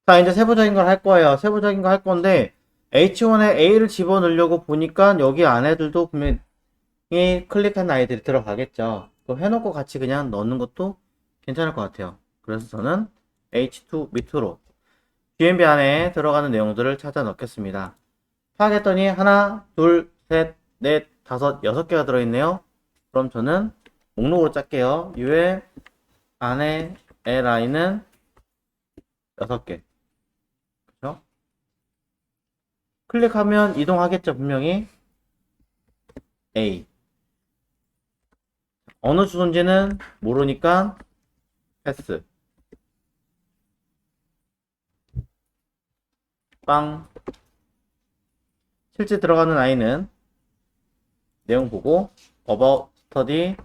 자, 이제 세부적인 걸 할 거예요. 세부적인 거 할 건데, H1에 A를 집어넣으려고 보니까 여기 안에들도 분명히 클릭한 아이들이 들어가겠죠. 그거 해놓고 같이 그냥 넣는 것도 괜찮을 것 같아요. 그래서 저는 H2 밑으로 GMB 안에 들어가는 내용들을 찾아 넣겠습니다. 파악했더니 하나, 둘, 셋, 넷, 다섯, 6개가 들어있네요. 그럼 저는 목록으로 짤게요. UL 안에 LI는 6개. 그죠? 클릭하면 이동하겠죠, 분명히. A. 어느 주소인지는 모르니까 패스. 빵. 실제 들어가는 아이는 내용 보고 about study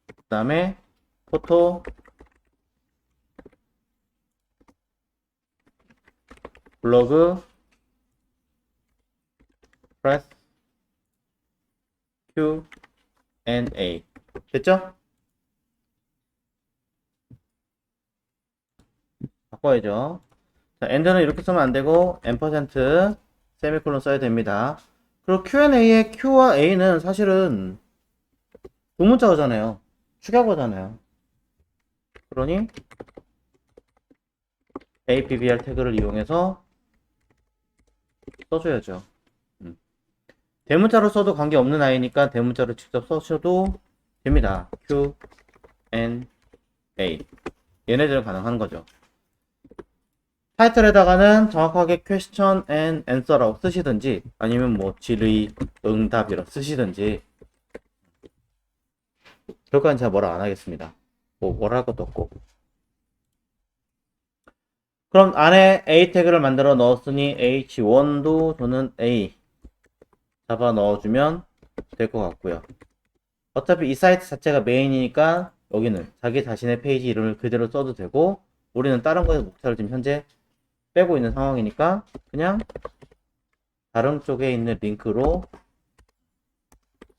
그 다음에 포토 블로그 프레스 Q&A 됐죠? 바꿔야죠. 자, end는 이렇게 쓰면 안 되고 앰퍼센트 세미콜론 써야 됩니다. 그리고 Q&A의 Q와 A는 사실은 두문자어잖아요. 축약어잖아요. 그러니 APBR 태그를 이용해서 써줘야죠. 대문자로 써도 관계없는 아이니까 대문자로 직접 써셔도 됩니다. Q, N, A 얘네들은 가능한 거죠. 타이틀에다가는 정확하게 question and answer라고 쓰시든지 아니면 뭐 질의, 응답이라고 쓰시든지 결과는 제가 뭐라 안 하겠습니다. 뭐라 할 것도 없고. 그럼 안에 A 태그를 만들어 넣었으니 H1도 저는 A 잡아 넣어주면 될 것 같고요. 어차피 이 사이트 자체가 메인이니까 여기는 자기 자신의 페이지 이름을 그대로 써도 되고 우리는 다른 거에서 목차를 지금 현재 빼고 있는 상황이니까 그냥 다른 쪽에 있는 링크로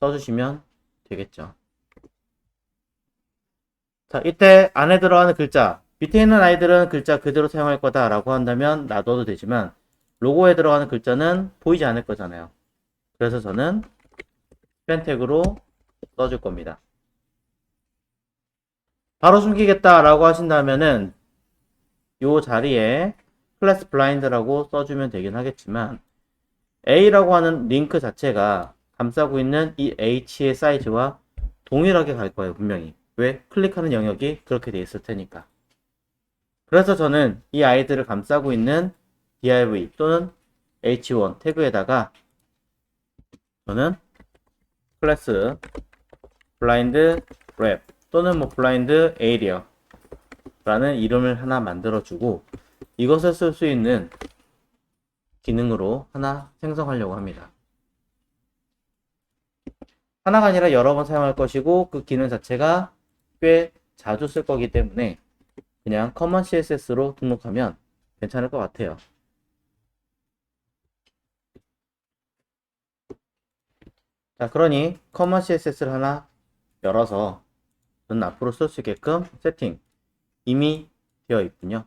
써주시면 되겠죠. 자, 이때 안에 들어가는 글자 밑에 있는 아이들은 글자 그대로 사용할 거다 라고 한다면 놔둬도 되지만 로고에 들어가는 글자는 보이지 않을 거잖아요. 그래서 저는 스펜 태그로 써줄 겁니다. 바로 숨기겠다 라고 하신다면은 요 자리에 클래스 블라인드라고 써주면 되긴 하겠지만 A라고 하는 링크 자체가 감싸고 있는 이 H의 사이즈와 동일하게 갈 거예요, 분명히. 왜? 클릭하는 영역이 그렇게 돼 있을 테니까. 그래서 저는 이 아이들을 감싸고 있는 div 또는 h1 태그에다가 저는 클래스 블라인드 랩 또는 뭐 블라인드 에이리어 라는 이름을 하나 만들어 주고 이것을 쓸 수 있는 기능으로 하나 생성하려고 합니다. 하나가 아니라 여러 번 사용할 것이고 그 기능 자체가 꽤 자주 쓸 거기 때문에 그냥 커먼 CSS로 등록하면 괜찮을 것 같아요. 자, 그러니 커먼 CSS를 하나 열어서 저는 앞으로 쓸 수 있게끔 세팅 이미 되어 있군요.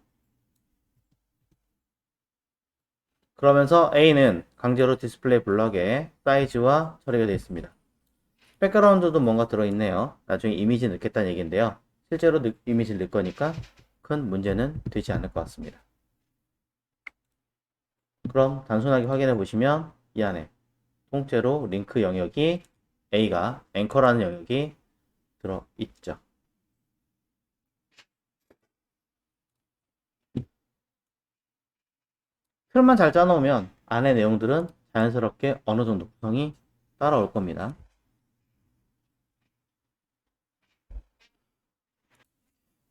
그러면서 A는 강제로 디스플레이 블럭에 사이즈와 처리가 되어 있습니다. 백그라운드도 뭔가 들어있네요. 나중에 이미지 넣겠다는 얘기인데요. 실제로 이미지를 넣을 거니까 큰 문제는 되지 않을 것 같습니다. 그럼 단순하게 확인해 보시면 이 안에 통째로 링크 영역이 A가 앵커라는 영역이 들어있죠. 틀만 잘 짜놓으면 안에 내용들은 자연스럽게 어느 정도 구성이 따라올 겁니다.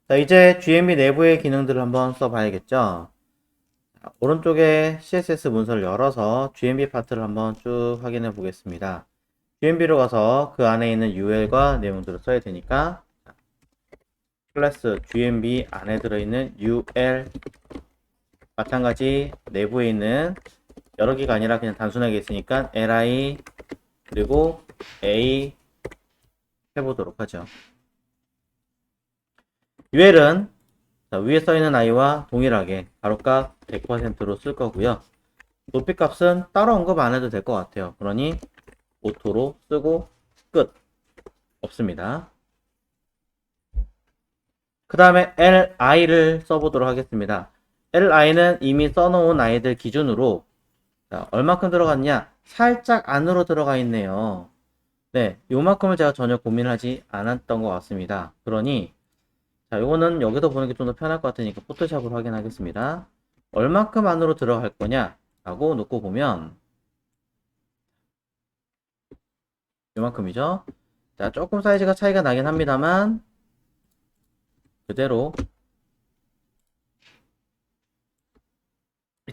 자, 이제 GMB 내부의 기능들을 한번 써봐야겠죠. 자, 오른쪽에 CSS 문서를 열어서 GMB 파트를 한번 쭉 확인해 보겠습니다. GMB로 가서 그 안에 있는 UL과 내용들을 써야 되니까 클래스 GMB 안에 들어있는 UL 마찬가지 내부에 있는 여러 개가 아니라 그냥 단순하게 있으니까 li 그리고 a 해보도록 하죠. UL은 위에 써있는 i와 동일하게 가로값 100%로 쓸 거고요. 높이값은 따로 언급 안 해도 될 것 같아요. 그러니 오토로 쓰고 끝. 없습니다. 그 다음에 li를 써보도록 하겠습니다. li는 이미 써놓은 i들 기준으로 자, 얼마큼 들어갔냐? 살짝 안으로 들어가 있네요. 네, 요만큼을 제가 전혀 고민하지 않았던 것 같습니다. 그러니 자, 요거는 여기서 보는 게 좀 더 편할 것 같으니까 포토샵으로 확인하겠습니다. 얼마큼 안으로 들어갈 거냐? 라고 놓고 보면 요만큼이죠. 자, 조금 사이즈가 차이가 나긴 합니다만 그대로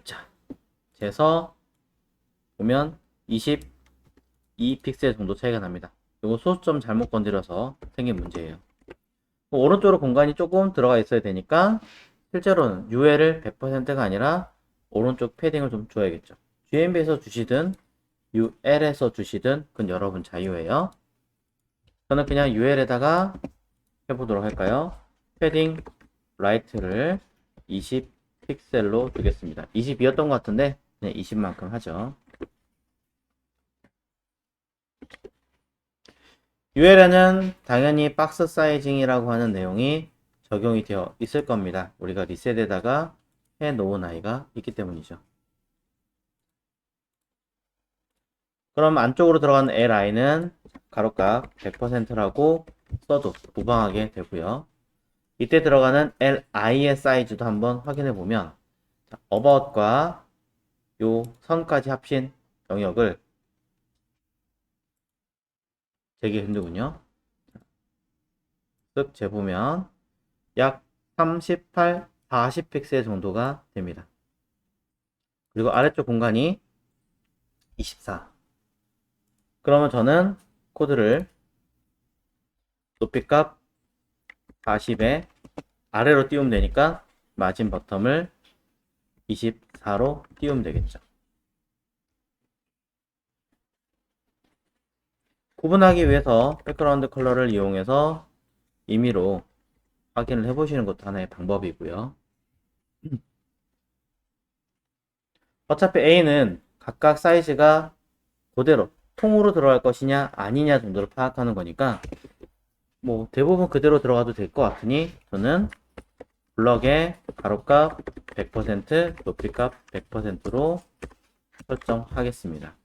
자, 재서 보면 22픽셀 정도 차이가 납니다. 이거 소수점 잘못 건드려서 생긴 문제예요. 오른쪽으로 공간이 조금 들어가 있어야 되니까 실제로는 UL을 100%가 아니라 오른쪽 패딩을 좀 줘야겠죠. GMB에서 주시든 UL에서 주시든 그건 여러분 자유예요. 저는 그냥 UL에다가 해보도록 할까요? 패딩 라이트를 20픽셀로 두겠습니다. 22였던 것 같은데 그냥 20만큼 하죠. UL에는 당연히 박스 사이징이라고 하는 내용이 적용이 되어 있을 겁니다. 우리가 리셋에다가 해 놓은 아이가 있기 때문이죠. 그럼 안쪽으로 들어가는 li는 가로값 100%라고 써도 무방하게 되고요. 이때 들어가는 li의 사이즈도 한번 확인해 보면 about과 요 선까지 합친 영역을 재기 힘들군요. 쓱 재보면 약 38, 40픽셀 정도가 됩니다. 그리고 아래쪽 공간이 24. 그러면 저는 코드를 높이값 40에 아래로 띄우면 되니까 마진 버텀을 24로 띄우면 되겠죠. 구분하기 위해서 백그라운드 컬러를 이용해서 임의로 확인을 해보시는 것도 하나의 방법이고요. 어차피 A는 각각 사이즈가 그대로 통으로 들어갈 것이냐 아니냐 정도를 파악하는 거니까 뭐 대부분 그대로 들어가도 될 것 같으니 저는 블럭의 가로값 100%, 높이값 100%로 설정하겠습니다.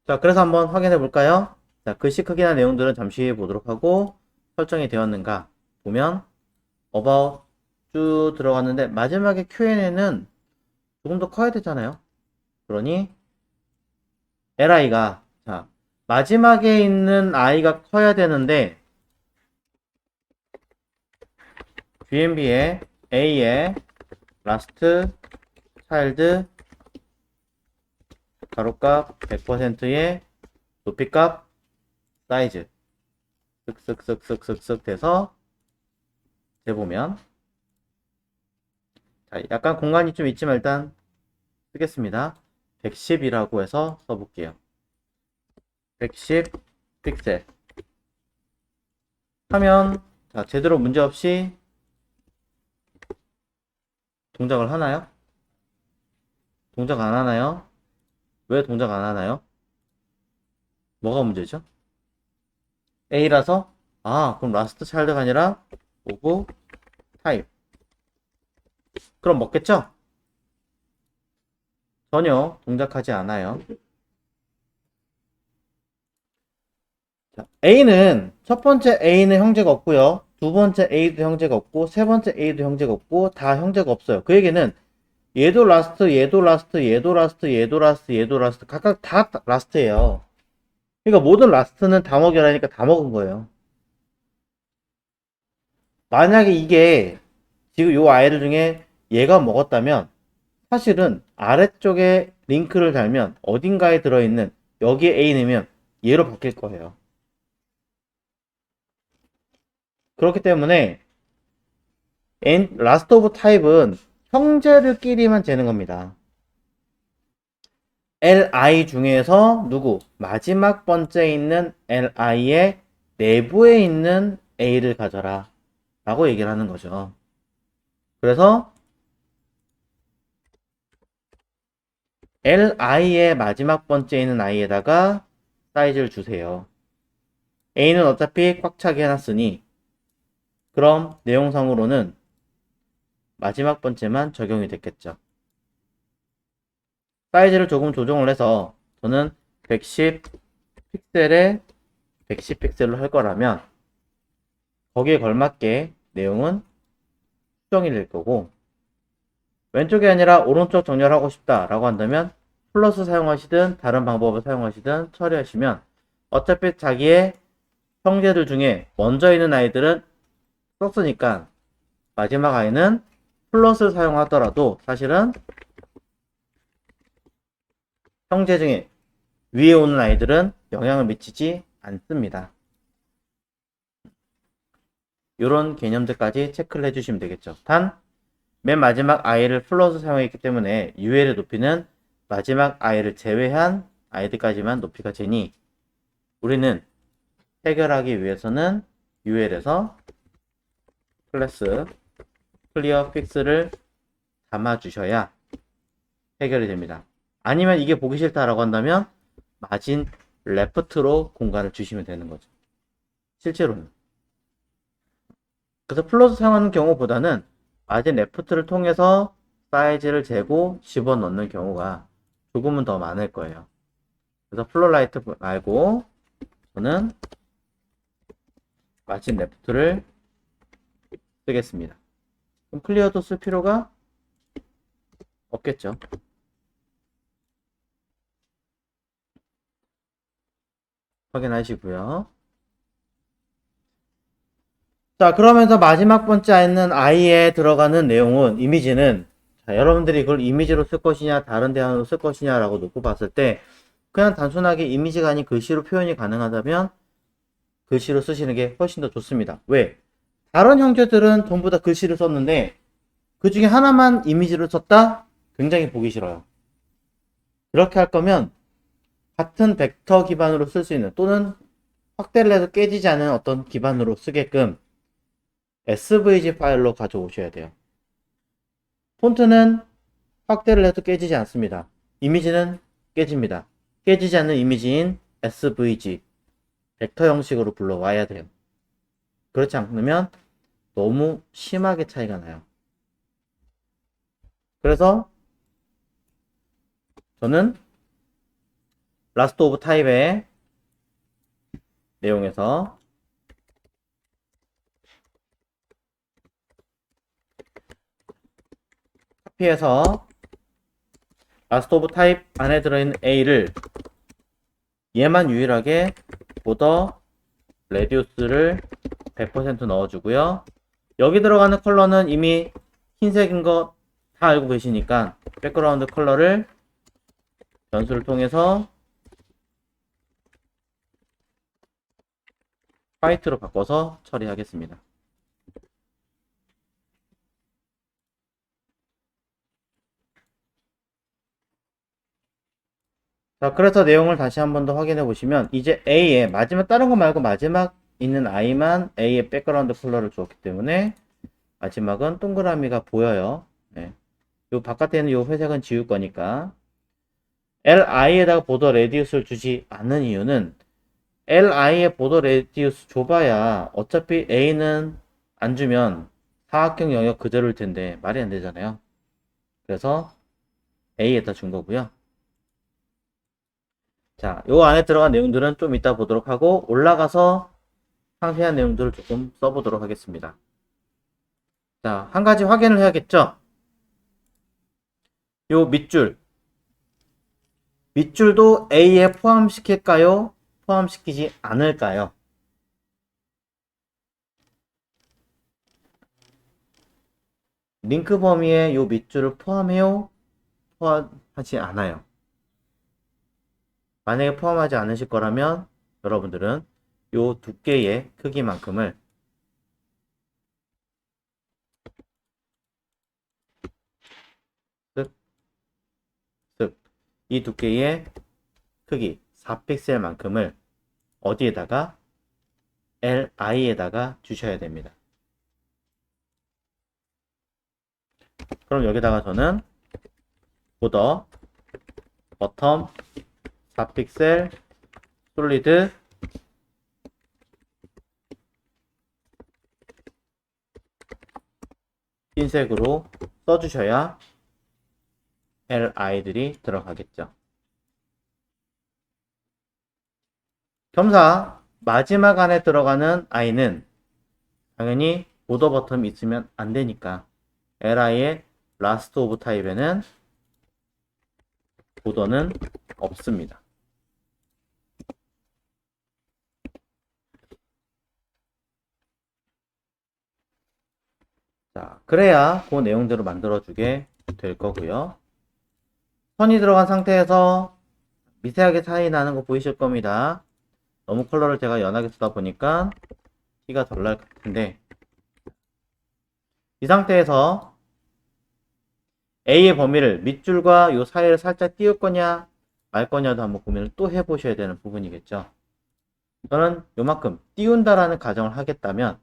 자, 그래서 한번 확인해 볼까요? 자, 글씨 크기나 내용들은 잠시 보도록 하고 설정이 되었는가 보면 about 쭉 들어갔는데 마지막에 Q&A는 조금 더 커야 되잖아요. 그러니 li가 자, 마지막에 있는 i가 커야 되는데 GMB의 a의 last child 가로값 100%의 높이값 사이즈 쓱쓱쓱쓱쓱쓱 돼서 재보면 자, 약간 공간이 좀 있지만 일단 쓰겠습니다. 110이라고 해서 써볼게요. 110 픽셀 하면 자, 제대로 문제없이 동작을 하나요? 동작 안 하나요? 왜 동작 안 하나요? 뭐가 문제죠? A라서 그럼 라스트 차일드가 아니라 오브 타입 그럼 먹겠죠? 전혀 동작하지 않아요. 자, A는 첫 번째 A는 형제가 없고요. 두 번째 A도 형제가 없고 세 번째 A도 형제가 없고 다 형제가 없어요. 그 얘기는 얘도 라스트, 얘도 라스트, 얘도 라스트, 얘도 라스트, 얘도 라스트 각각 다 라스트예요. 그러니까 모든 라스트는 다 먹여라니까 다 먹은 거예요. 만약에 이게 지금 요 아이들 중에 얘가 먹었다면 사실은 아래쪽에 링크를 달면 어딘가에 들어있는 여기에 A 넣으면 얘로 바뀔 거예요. 그렇기 때문에 라스트 오브 타입은 형제들끼리만 재는 겁니다. li 중에서 누구? 마지막 번째에 있는 li의 내부에 있는 a를 가져라 라고 얘기를 하는 거죠. 그래서 li의 마지막 번째에 있는 i에다가 사이즈를 주세요. a는 어차피 꽉 차게 해놨으니 그럼 내용상으로는 마지막 번째만 적용이 됐겠죠. 사이즈를 조금 조정을 해서 저는 110 픽셀에 110 픽셀로 할 거라면 거기에 걸맞게 내용은 수정이 될 거고, 왼쪽이 아니라 오른쪽 정렬하고 싶다 라고 한다면 플러스 사용하시든 다른 방법을 사용하시든 처리하시면 어차피 자기의 형제들 중에 먼저 있는 아이들은 썼으니까 마지막 아이는 플러스를 사용하더라도 사실은 형제 중에 위에 오는 아이들은 영향을 미치지 않습니다. 이런 개념들까지 체크를 해주시면 되겠죠. 단 맨 마지막 i를 플러스 사용했기 때문에 UL의 높이는 마지막 i를 제외한 아이들까지만 높이가 되니 우리는 해결하기 위해서는 UL에서 클래스 클리어 픽스를 담아주셔야 해결이 됩니다. 아니면 이게 보기 싫다라고 한다면 마진 레프트로 공간을 주시면 되는 거죠. 실제로는. 그래서 플러스 사용하는 경우보다는 마진 레프트를 통해서 사이즈를 재고 집어넣는 경우가 조금은 더 많을 거예요. 그래서 플로라이트 말고 저는 마진 레프트를 쓰겠습니다. 그럼 클리어도 쓸 필요가 없겠죠. 확인하시고요. 자, 그러면서 마지막 번째 있는 i에 들어가는 내용은 이미지는 자, 여러분들이 그걸 이미지로 쓸 것이냐 다른 대안으로 쓸 것이냐 라고 놓고 봤을 때 그냥 단순하게 이미지가 아닌 글씨로 표현이 가능하다면 글씨로 쓰시는 게 훨씬 더 좋습니다. 왜? 다른 형제들은 전부 다 글씨를 썼는데 그 중에 하나만 이미지로 썼다? 굉장히 보기 싫어요. 그렇게 할 거면 같은 벡터 기반으로 쓸 수 있는 또는 확대를 해도 깨지지 않은 어떤 기반으로 쓰게끔 SVG 파일로 가져오셔야 돼요. 폰트는 확대를 해도 깨지지 않습니다. 이미지는 깨집니다. 깨지지 않는 이미지인 SVG 벡터 형식으로 불러와야 돼요. 그렇지 않으면 너무 심하게 차이가 나요. 그래서 저는 라스트 오브 타입의 내용에서 카피해서 라스트 오브 타입 안에 들어있는 A를 얘만 유일하게 보더 레디우스를 100% 넣어주고요. 여기 들어가는 컬러는 이미 흰색인 거 다 알고 계시니까 백그라운드 컬러를 변수를 통해서 화이트로 바꿔서 처리하겠습니다. 자, 그래서 내용을 다시 한 번 더 확인해 보시면 이제 A에 마지막 다른 거 말고 마지막 있는 I만 A의 백그라운드 컬러를 주었기 때문에 마지막은 동그라미가 보여요. 네. 요 바깥에 있는 요 회색은 지울 거니까 LI에다가 보더 레디우스를 주지 않는 이유는 LI의 보더 레디우스 줘봐야 어차피 A는 안 주면 사각형 영역 그대로일 텐데 말이 안 되잖아요. 그래서 A에다 준 거고요. 자, 요 안에 들어간 내용들은 좀 이따 보도록 하고 올라가서 상세한 내용들을 조금 써보도록 하겠습니다. 자, 한 가지 확인을 해야겠죠? 요 밑줄도 A에 포함시킬까요? 포함시키지 않을까요? 링크 범위에 요 밑줄을 포함해요? 포함하지 않아요. 만약에 포함하지 않으실 거라면 여러분들은 요 두께의 크기만큼을 쓱, 쓱 이 두께의 크기 4픽셀만큼을 어디에다가 li에다가 주셔야 됩니다. 그럼 여기다가 저는 보더 버텀 4픽셀 솔리드 흰색으로 써주셔야 li들이 들어가겠죠. 겸사 마지막 안에 들어가는 i는 당연히 보더 버텀이 있으면 안 되니까 li의 라스트 오브 타입에는 보더는 없습니다. 자, 그래야 그 내용대로 만들어주게 될 거고요. 선이 들어간 상태에서 미세하게 차이 나는 거 보이실 겁니다. 너무 컬러를 제가 연하게 쓰다 보니까 티가 덜 날 것 같은데, 이 상태에서 A의 범위를 밑줄과 요 사이를 살짝 띄울 거냐 말 거냐도 한번 고민을 또 해보셔야 되는 부분이겠죠. 저는 요만큼 띄운다라는 가정을 하겠다면,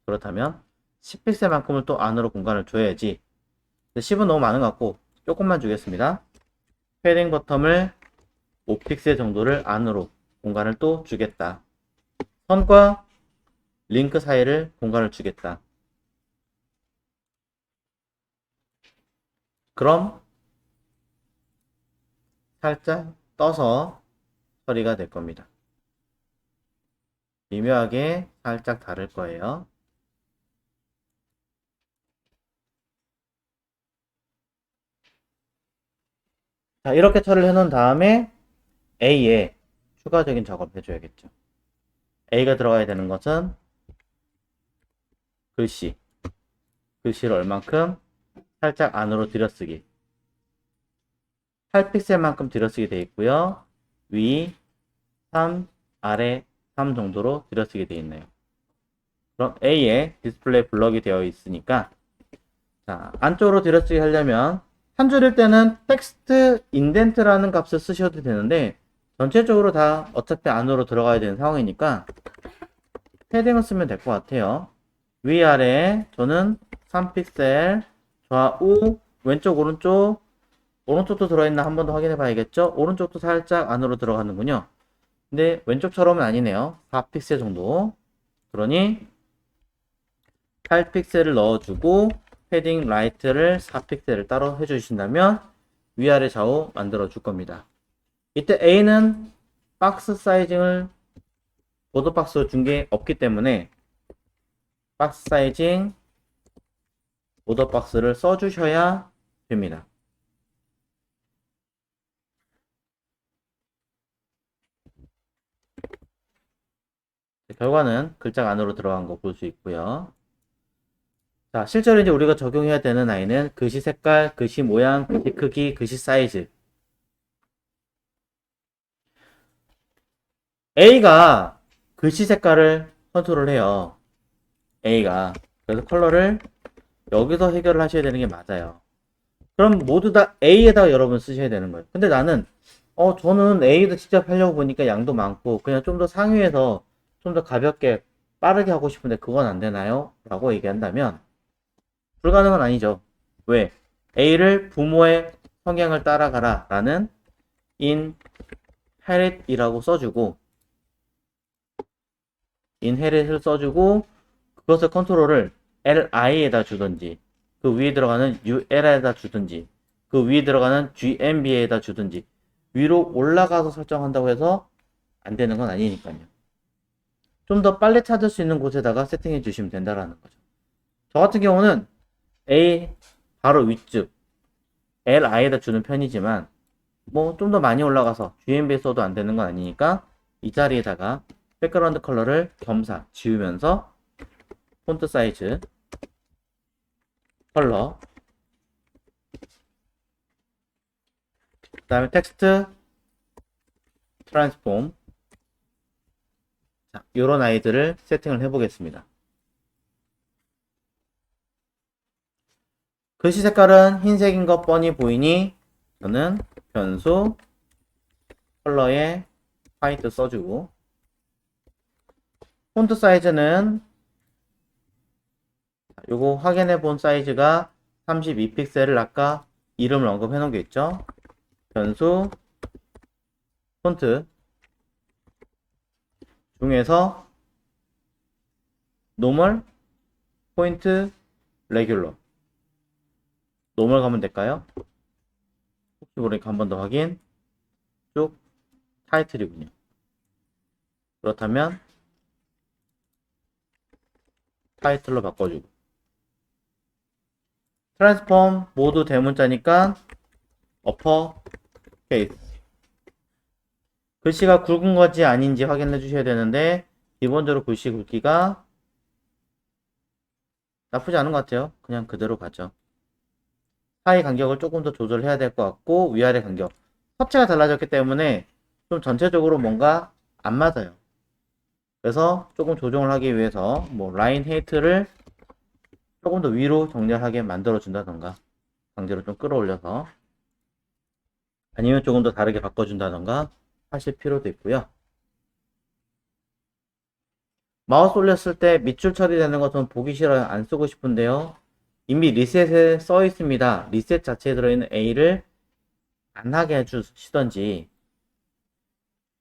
그렇다면 10픽셀만큼을 또 안으로 공간을 줘야지. 10은 너무 많은 것 같고 조금만 주겠습니다. 패딩 버텀을 5픽셀 정도를 안으로 공간을 또 주겠다. 선과 링크 사이를 공간을 주겠다. 그럼 살짝 떠서 처리가 될 겁니다. 미묘하게 살짝 다를 거예요. 자, 이렇게 처리를 해놓은 다음에 A에 추가적인 작업을 해줘야겠죠. A가 들어가야 되는 것은 글씨를 얼만큼 살짝 안으로 들여쓰기 8픽셀만큼 들여쓰게 되어 있고요. 위 3, 아래 3 정도로 들여쓰게 되어 있네요. 그럼 A에 디스플레이 블럭이 되어 있으니까, 자, 안쪽으로 들여쓰기 하려면 한 줄일 때는 텍스트 인덴트라는 값을 쓰셔도 되는데 전체적으로 다 어차피 안으로 들어가야 되는 상황이니까 패딩을 쓰면 될 것 같아요. 위아래 저는 3픽셀 좌우 왼쪽 오른쪽도 들어있나 한 번 더 확인해 봐야겠죠. 오른쪽도 살짝 안으로 들어가는군요. 근데 왼쪽처럼은 아니네요. 4픽셀 정도. 그러니 8픽셀을 넣어주고 패딩 라이트를 4픽셀을 따로 해주신다면 위아래 좌우 만들어 줄 겁니다. 이때 A는 박스 사이징을 보드 박스로 준 게 없기 때문에 박스 사이징 보더 박스를 써주셔야 됩니다. 결과는 글자가 안으로 들어간 거 볼 수 있고요. 자, 실제로 이제 우리가 적용해야 되는 아이는 글씨 색깔, 글씨 모양, 글씨 크기, 글씨 사이즈. A가 글씨 색깔을 컨트롤 해요. A가. 그래서 컬러를 여기서 해결을 하셔야 되는 게 맞아요. 그럼 모두 다 A에다가 여러분 쓰셔야 되는 거예요. 근데 나는 저는 A도 직접 하려고 보니까 양도 많고 그냥 좀 더 상위에서 좀 더 가볍게 빠르게 하고 싶은데 그건 안 되나요? 라고 얘기한다면 불가능은 아니죠. 왜? A를 부모의 성향을 따라가라 라는 inherit이라고 써주고 inherit을 써주고 그것을 컨트롤을 li에다 주든지 그 위에 들어가는 ul에다 주든지 그 위에 들어가는 gmb에다 주든지 위로 올라가서 설정한다고 해서 안 되는 건 아니니까요. 좀 더 빨리 찾을 수 있는 곳에다가 세팅해 주시면 된다라는 거죠. 저 같은 경우는 A 바로 윗줄 li에다 주는 편이지만 뭐 좀 더 많이 올라가서 GMB에 써도 안 되는 건 아니니까 이 자리에다가 백그라운드 컬러를 겸사 지우면서 폰트 사이즈 컬러 그 다음에 텍스트 트랜스폼 자, 요런 아이들을 세팅을 해 보겠습니다. 글씨 색깔은 흰색인 거 뻔히 보이니 저는 변수 컬러에 화이트 써주고, 폰트 사이즈는 요거 확인해 본 사이즈가 32픽셀을 아까 이름을 언급해 놓은 게 있죠. 변수 폰트 중에서 노멀, 포인트, 레귤러. 노멀 가면 될까요? 혹시 모르니까 한 번 더 확인. 쭉 타이틀이군요. 그렇다면 타이틀로 바꿔주고, 트랜스폼 모두 대문자니까 어퍼 케이스. 글씨가 굵은 건지 아닌지 확인해 주셔야 되는데, 기본적으로 글씨 굵기가 나쁘지 않은 것 같아요. 그냥 그대로 가죠. 사이 간격을 조금 더 조절해야 될 것 같고, 위아래 간격 서체가 달라졌기 때문에 좀 전체적으로 뭔가 안 맞아요. 그래서 조금 조정을 하기 위해서 뭐 라인 헤이트를 조금 더 위로 정렬하게 만들어 준다던가, 강제로 좀 끌어올려서, 아니면 조금 더 다르게 바꿔준다던가 하실 필요도 있고요. 마우스 올렸을 때 밑줄 처리되는 것은 보기 싫어요. 안 쓰고 싶은데요. 이미 리셋에 써 있습니다. 리셋 자체에 들어있는 A를 안 하게 해주시던지,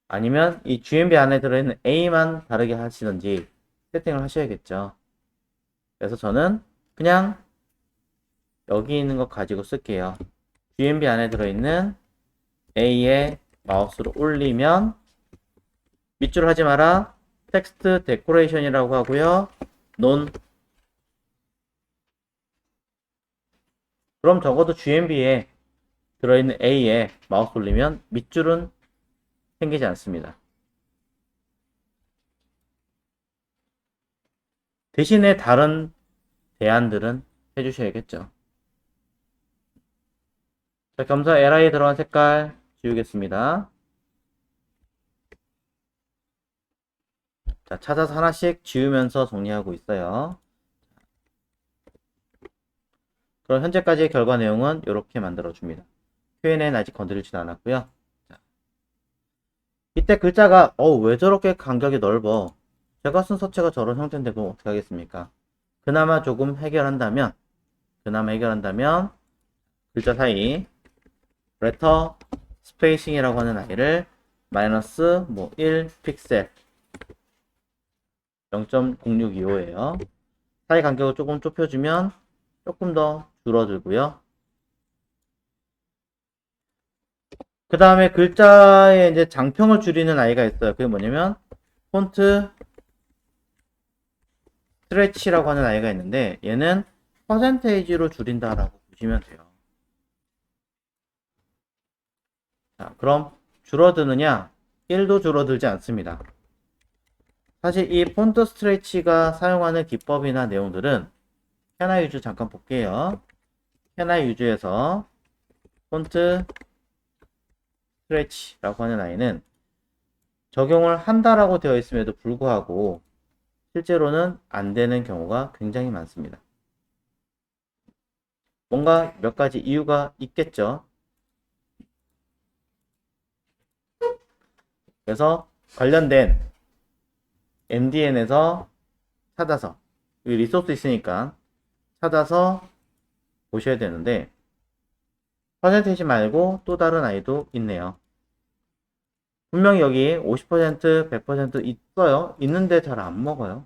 아니면 이 GMB 안에 들어있는 A만 다르게 하시던지 세팅을 하셔야겠죠. 그래서 저는 그냥 여기 있는 거 가지고 쓸게요. GMB 안에 들어있는 A에 마우스를 올리면 밑줄 하지 마라. 텍스트 데코레이션이라고 하고요. 논. 그럼 적어도 GMB에 들어있는 A에 마우스 올리면 밑줄은 생기지 않습니다. 대신에 다른 대안들은 해주셔야겠죠. 자, 검사 LI 들어간 색깔 지우겠습니다. 자, 찾아서 하나씩 지우면서 정리하고 있어요. 그럼 현재까지의 결과 내용은 이렇게 만들어줍니다. Q&A는 아직 건드리지도 않았고요. 자, 이때 글자가 왜 저렇게 간격이 넓어? 제가 쓴 서체가 저런 형태인데 그럼 어떻게 하겠습니까? 그나마 조금 해결한다면 글자 사이 레터 스페이싱이라고 하는 아이를 마이너스 1 픽셀 0.0625예요. 사이 간격을 조금 좁혀주면 조금 더 줄어들고요. 그 다음에 글자의 이제 장평을 줄이는 아이가 있어요. 그게 뭐냐면 폰트 스트레치라고 하는 아이가 있는데, 얘는 퍼센테이지로 줄인다라고 보시면 돼요. 자, 그럼 줄어드느냐? 1도 줄어들지 않습니다. 사실 이 폰트 스트레치가 사용하는 기법이나 내용들은 캐나 유즈 잠깐 볼게요. 캐나 유즈에서 폰트 스트레치라고 하는 아이는 적용을 한다라고 되어 있음에도 불구하고 실제로는 안 되는 경우가 굉장히 많습니다. 뭔가 몇 가지 이유가 있겠죠. 그래서 관련된 MDN에서 찾아서, 여기 리소스 있으니까 찾아서 보셔야 되는데, 퍼센테이지 말고 또 다른 아이도 있네요. 분명히 여기 50%, 100% 있어요. 있는데 잘 안 먹어요.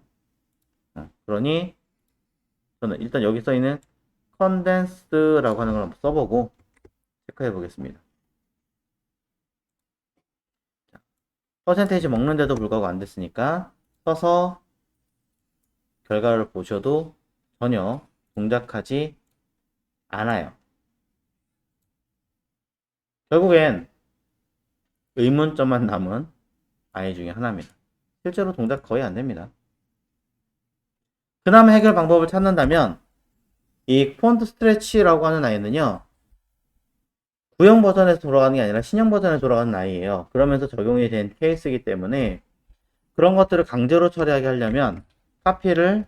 그러니 저는 일단 여기 써있는 컨덴스라고 하는 걸 한번 써보고 체크해 보겠습니다. 퍼센테이지 먹는데도 불구하고 안 됐으니까 써서 결과를 보셔도 전혀 동작하지 않아요. 결국엔 의문점만 남은 아이 중에 하나입니다. 실제로 동작 거의 안 됩니다. 그 다음에 해결 방법을 찾는다면 이 폰트 스트레치라고 하는 아이는요, 구형 버전에서 돌아가는 게 아니라 신형 버전에 돌아가는 아이예요. 그러면서 적용이 된 케이스이기 때문에 그런 것들을 강제로 처리하게 하려면 카피를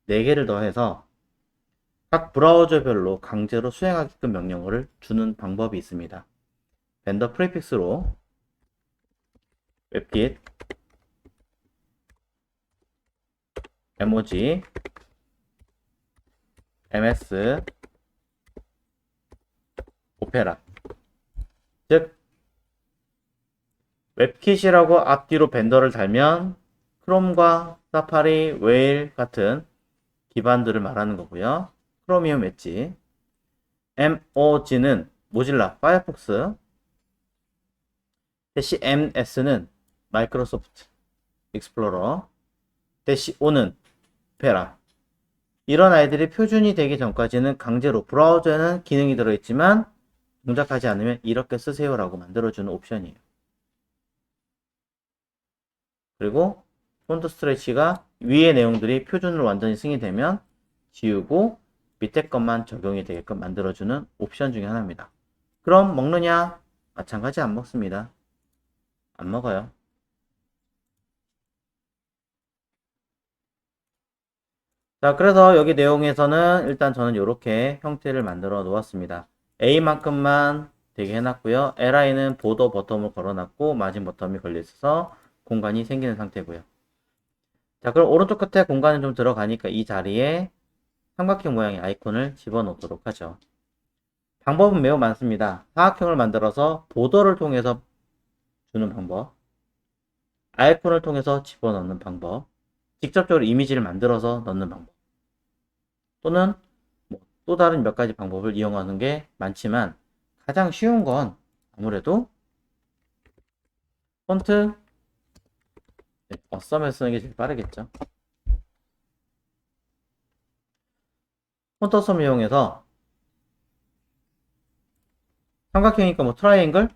4개를 더해서 각 브라우저별로 강제로 수행하게끔 명령어를 주는 방법이 있습니다. 벤더 프리픽스로 웹킷, emoji, ms, 오페라. 즉 웹킷이라고 앞뒤로 벤더를 달면 크롬과 사파리, 웨일 같은 기반들을 말하는 거고요. 크로미움 엣지. MOG는 모질라 파이어폭스. 대시 MS는 마이크로소프트 익스플로러. 대시 O는 오페라. 이런 아이들이 표준이 되기 전까지는 강제로 브라우저에는 기능이 들어있지만 동작하지 않으면 이렇게 쓰세요라고 만들어주는 옵션이에요. 그리고 폰트 스트레치가 위의 내용들이 표준으로 완전히 승인되면 지우고 밑에 것만 적용이 되게끔 만들어주는 옵션 중에 하나입니다. 그럼 먹느냐? 마찬가지 안 먹습니다. 안 먹어요. 자, 그래서 여기 내용에서는 일단 저는 이렇게 형태를 만들어 놓았습니다. A만큼만 되게 해놨고요. LI는 보더 버텀을 걸어놨고 마진 버텀이 걸려 있어서 공간이 생기는 상태고요. 자, 그럼 오른쪽 끝에 공간이 좀 들어가니까 이 자리에 삼각형 모양의 아이콘을 집어넣도록 하죠. 방법은 매우 많습니다. 사각형을 만들어서 보더를 통해서 주는 방법, 아이콘을 통해서 집어넣는 방법, 직접적으로 이미지를 만들어서 넣는 방법, 또는 또 다른 몇 가지 방법을 이용하는 게 많지만 가장 쉬운 건 아무래도 폰트 어썸을 쓰는 게 제일 빠르겠죠. 폰트 어썸 이용해서 삼각형이니까 뭐 트라이앵글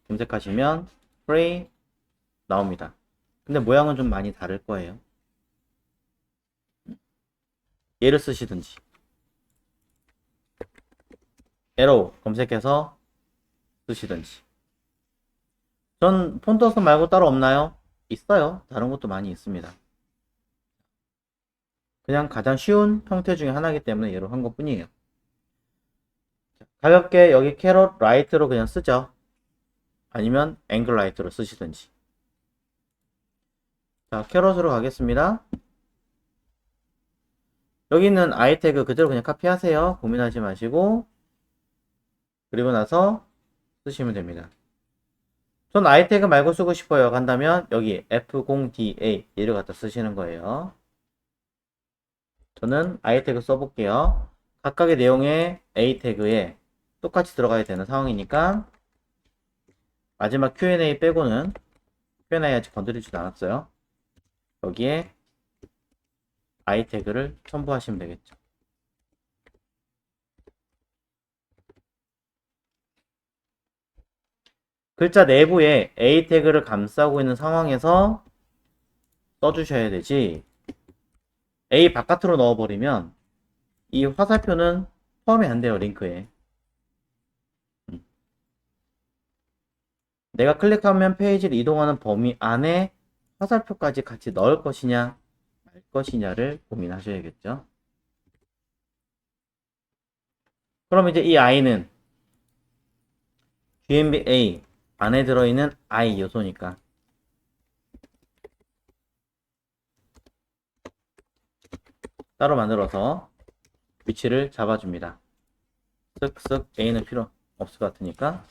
검색하시면 프레이 나옵니다. 근데 모양은 좀 많이 다를 거예요. 얘를 쓰시든지 에로우 검색해서 쓰시든지. 전 폰트 어썸 말고 따로 없나요? 있어요. 다른 것도 많이 있습니다. 그냥 가장 쉬운 형태 중에 하나이기 때문에 얘로 한 것 뿐이에요. 가볍게 여기 캐럿 라이트로 그냥 쓰죠. 아니면 앵글 라이트로 쓰시든지. 자, 캐럿으로 가겠습니다. 여기 있는 아이 태그 그대로 그냥 카피하세요. 고민하지 마시고. 그리고 나서 쓰시면 됩니다. 전 아이 태그 말고 쓰고 싶어요. 간다면 여기 F0DA 얘를 갖다 쓰시는 거예요. 저는 아이 태그 써볼게요. 각각의 내용의 A 태그에 똑같이 들어가야 되는 상황이니까 마지막 Q&A 빼고는 Q&A 아직 건드리지도 않았어요. 여기에 I 태그를 첨부하시면 되겠죠. 글자 내부에 A 태그를 감싸고 있는 상황에서 써주셔야 되지, A 바깥으로 넣어버리면 이 화살표는 포함이 안 돼요. 링크에. 내가 클릭하면 페이지를 이동하는 범위 안에 화살표까지 같이 넣을 것이냐 말 것이냐를 고민하셔야겠죠. 그럼 이제 이 I는 GMBA 안에 들어있는 I 요소니까 따로 만들어서 위치를 잡아줍니다. 쓱쓱 A는 필요 없을 것 같으니까.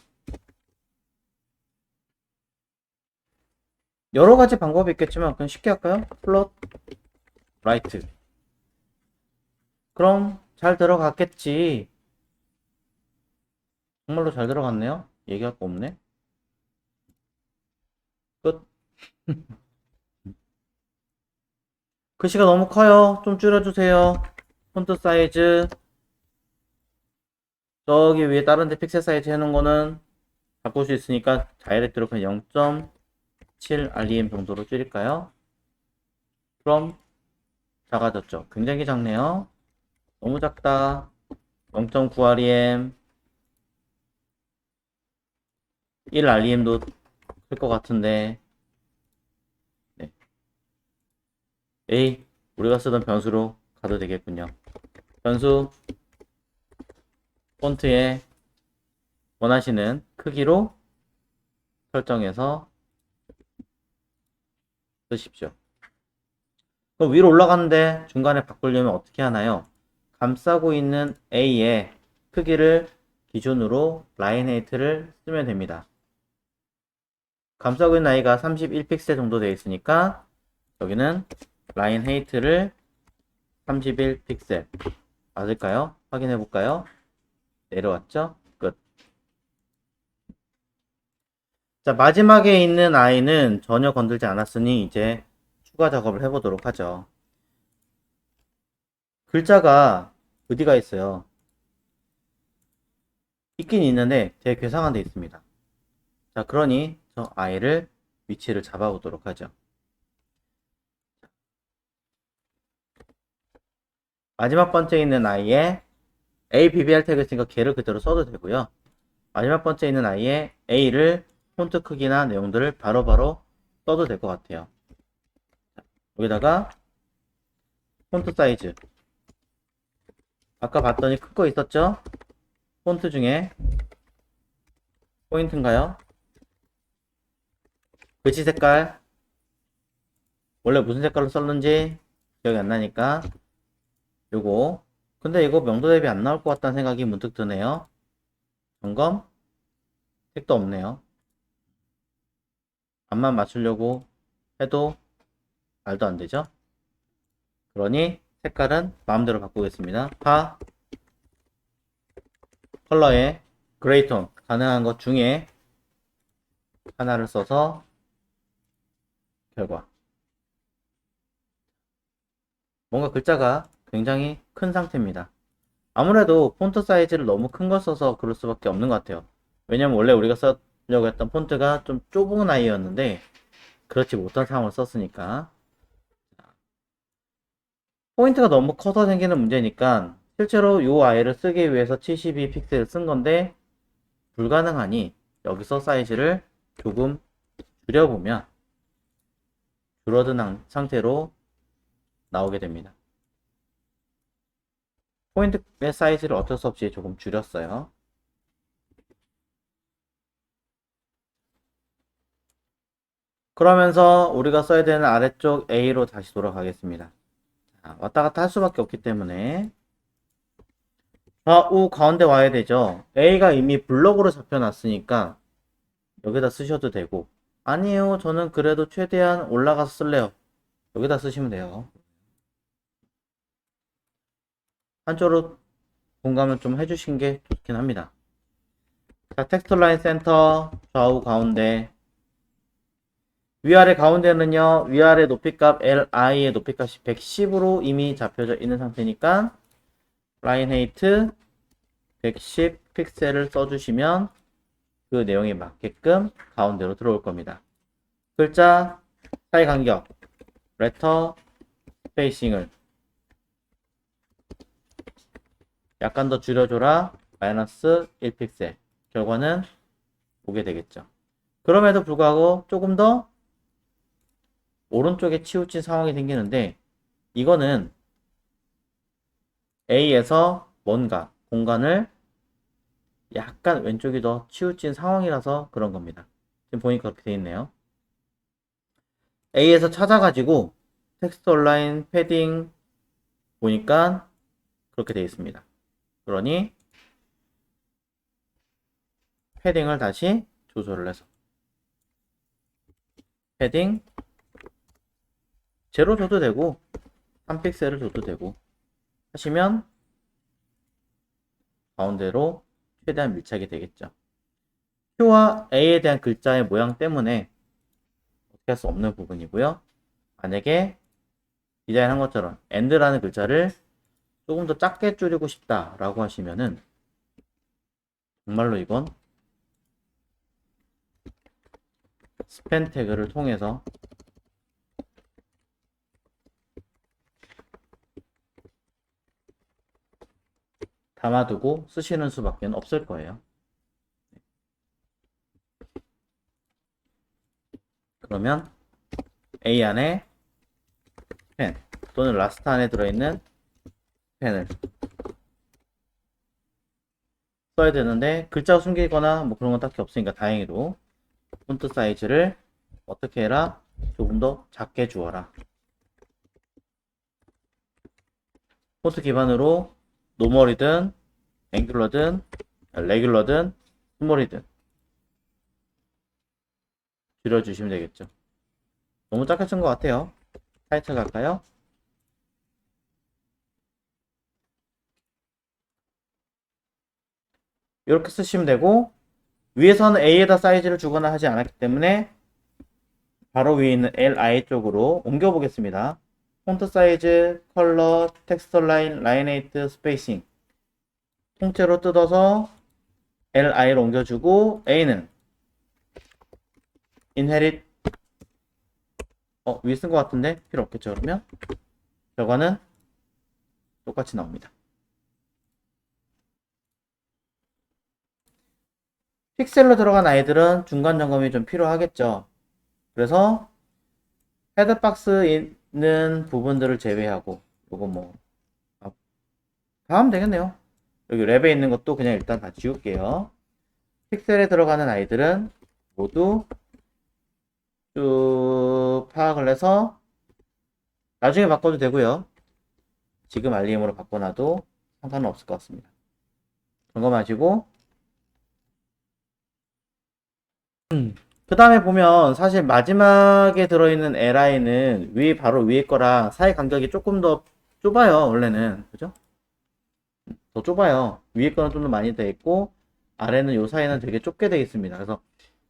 여러 가지 방법이 있겠지만 그냥 쉽게 할까요? 플롯 라이트. 그럼 잘 들어갔겠지. 정말로 잘 들어갔네요. 얘기할 거 없네. 끝. 글씨가 너무 커요. 좀 줄여주세요. 폰트 사이즈. 저기 위에 다른 데 픽셀 사이즈 해놓은 거는 바꿀 수 있으니까 다이렉트로 그냥 0.7 REM 정도로 줄일까요? 그럼 작아졌죠. 굉장히 작네요. 너무 작다. 0.9 REM. 1 REM도 클 것 같은데. 네. 에이, 우리가 쓰던 변수로 가도 되겠군요. 변수 폰트에 원하시는 크기로 설정해서 쓰십시오. 그럼 위로 올라가는데 중간에 바꾸려면 어떻게 하나요? 감싸고 있는 A의 크기를 기준으로 라인 헤이트를 쓰면 됩니다. 감싸고 있는 A가 31픽셀 정도 되어 있으니까 여기는 라인 헤이트를 31픽셀 맞을까요? 확인해 볼까요? 내려왔죠? 끝. 자, 마지막에 있는 I는 전혀 건들지 않았으니 이제 추가 작업을 해보도록 하죠. 글자가 어디가 있어요? 있긴 있는데 되게 괴상한 데 있습니다. 자, 그러니 저 I를 위치를 잡아보도록 하죠. 마지막 번째에 있는 I에 A, BBR 태그 있으니까 걔를 그대로 써도 되고요. 마지막 번째에 있는 I에 A를 폰트 크기나 내용들을 바로바로 써도 될 것 같아요. 여기다가 폰트 사이즈 아까 봤더니 큰 거 있었죠? 폰트 중에 포인트인가요? 글씨 색깔 원래 무슨 색깔로 썼는지 기억이 안 나니까 요거 근데 이거 명도 대비 안 나올 것 같다는 생각이 문득 드네요. 점검 색도 없네요. 앞만 맞추려고 해도 말도 안 되죠? 그러니 색깔은 마음대로 바꾸겠습니다. 컬러에 그레이톤 가능한 것 중에 하나를 써서 결과 뭔가 글자가 굉장히 큰 상태입니다. 아무래도 폰트 사이즈를 너무 큰 걸 써서 그럴 수밖에 없는 것 같아요. 왜냐면 원래 우리가 쓰려고 했던 폰트가 좀 좁은 아이였는데 그렇지 못한 상황을 썼으니까 포인트가 너무 커서 생기는 문제니까 실제로 이 아이를 쓰기 위해서 72픽셀을 쓴 건데 불가능하니 여기서 사이즈를 조금 줄여보면 줄어든 상태로 나오게 됩니다. 포인트의 사이즈를 어쩔 수 없이 조금 줄였어요. 그러면서 우리가 써야 되는 아래쪽 A로 다시 돌아가겠습니다. 자, 왔다 갔다 할 수밖에 없기 때문에 좌우 가운데 와야 되죠. A가 이미 블럭으로 잡혀놨으니까 여기다 쓰셔도 되고 아니에요. 저는 그래도 최대한 올라가서 쓸래요. 여기다 쓰시면 돼요. 한쪽으로 공감을 좀 해주신 게 좋긴 합니다. 자, 텍스트 라인 센터 좌우 가운데 위아래 가운데는요, 위아래 높이값 LI의 높이값이 110으로 이미 잡혀져 있는 상태니까 라인 헤이트 110 픽셀을 써주시면 그 내용에 맞게끔 가운데로 들어올 겁니다. 글자 사이 간격, 레터 스페이싱을 약간 더 줄여줘라 마이너스 1픽셀 결과는 보게 되겠죠. 그럼에도 불구하고 조금 더 오른쪽에 치우친 상황이 생기는데 이거는 A에서 뭔가 공간을 약간 왼쪽이 더 치우친 상황이라서 그런 겁니다. 지금 보니까 그렇게 되어 있네요. A에서 찾아가지고 텍스트 온라인 패딩 보니까 그렇게 되어 있습니다. 그러니 패딩을 다시 조절을 해서 패딩 제로 줘도 되고 3픽셀을 줘도 되고 하시면 가운데로 최대한 밀착이 되겠죠. Q와 A에 대한 글자의 모양 때문에 어떻게 할 수 없는 부분이고요. 만약에 디자인한 것처럼 AND라는 글자를 조금 더 작게 줄이고 싶다라고 하시면은 정말로 이건 스팬 태그를 통해서 담아두고 쓰시는 수밖에 없을 거예요. 그러면 A 안에 펜 또는 라스트 안에 들어있는 펜을 써야 되는데 글자 숨기거나 뭐 그런 건 딱히 없으니까 다행히도 폰트 사이즈를 어떻게 해라? 조금 더 작게 주어라. 폰트 기반으로 노멀이든 앵귤러든 레귤러든 스몰이든 줄여주시면 되겠죠. 너무 작게 쓴 것 같아요. 타이틀 갈까요? 이렇게 쓰시면 되고 위에서는 A에다 사이즈를 주거나 하지 않았기 때문에 바로 위에 있는 LI 쪽으로 옮겨 보겠습니다. 폰트 사이즈, 컬러, 텍스처 라인, 라인에이트, 스페이싱 통째로 뜯어서 LI로 옮겨주고 A는 inherit 위에 쓴 것 같은데 필요 없겠죠. 그러면 결과는 똑같이 나옵니다. 픽셀로 들어간 아이들은 중간 점검이 좀 필요하겠죠. 그래서 헤드박스 있는 부분들을 제외하고 요거 뭐 다 하면 되겠네요. 여기 랩에 있는 것도 그냥 일단 다 지울게요. 픽셀에 들어가는 아이들은 모두 쭉 파악을 해서 나중에 바꿔도 되고요. 지금 알림으로 바꿔놔도 상관은 없을 것 같습니다. 점검하시고 그 다음에 보면 사실 마지막에 들어있는 li는 바로 위에 거랑 사이 간격이 조금 더 좁아요. 원래는 그죠? 더 좁아요. 위에 거는 좀 더 많이 돼 있고 아래는 요 사이는 되게 좁게 돼 있습니다. 그래서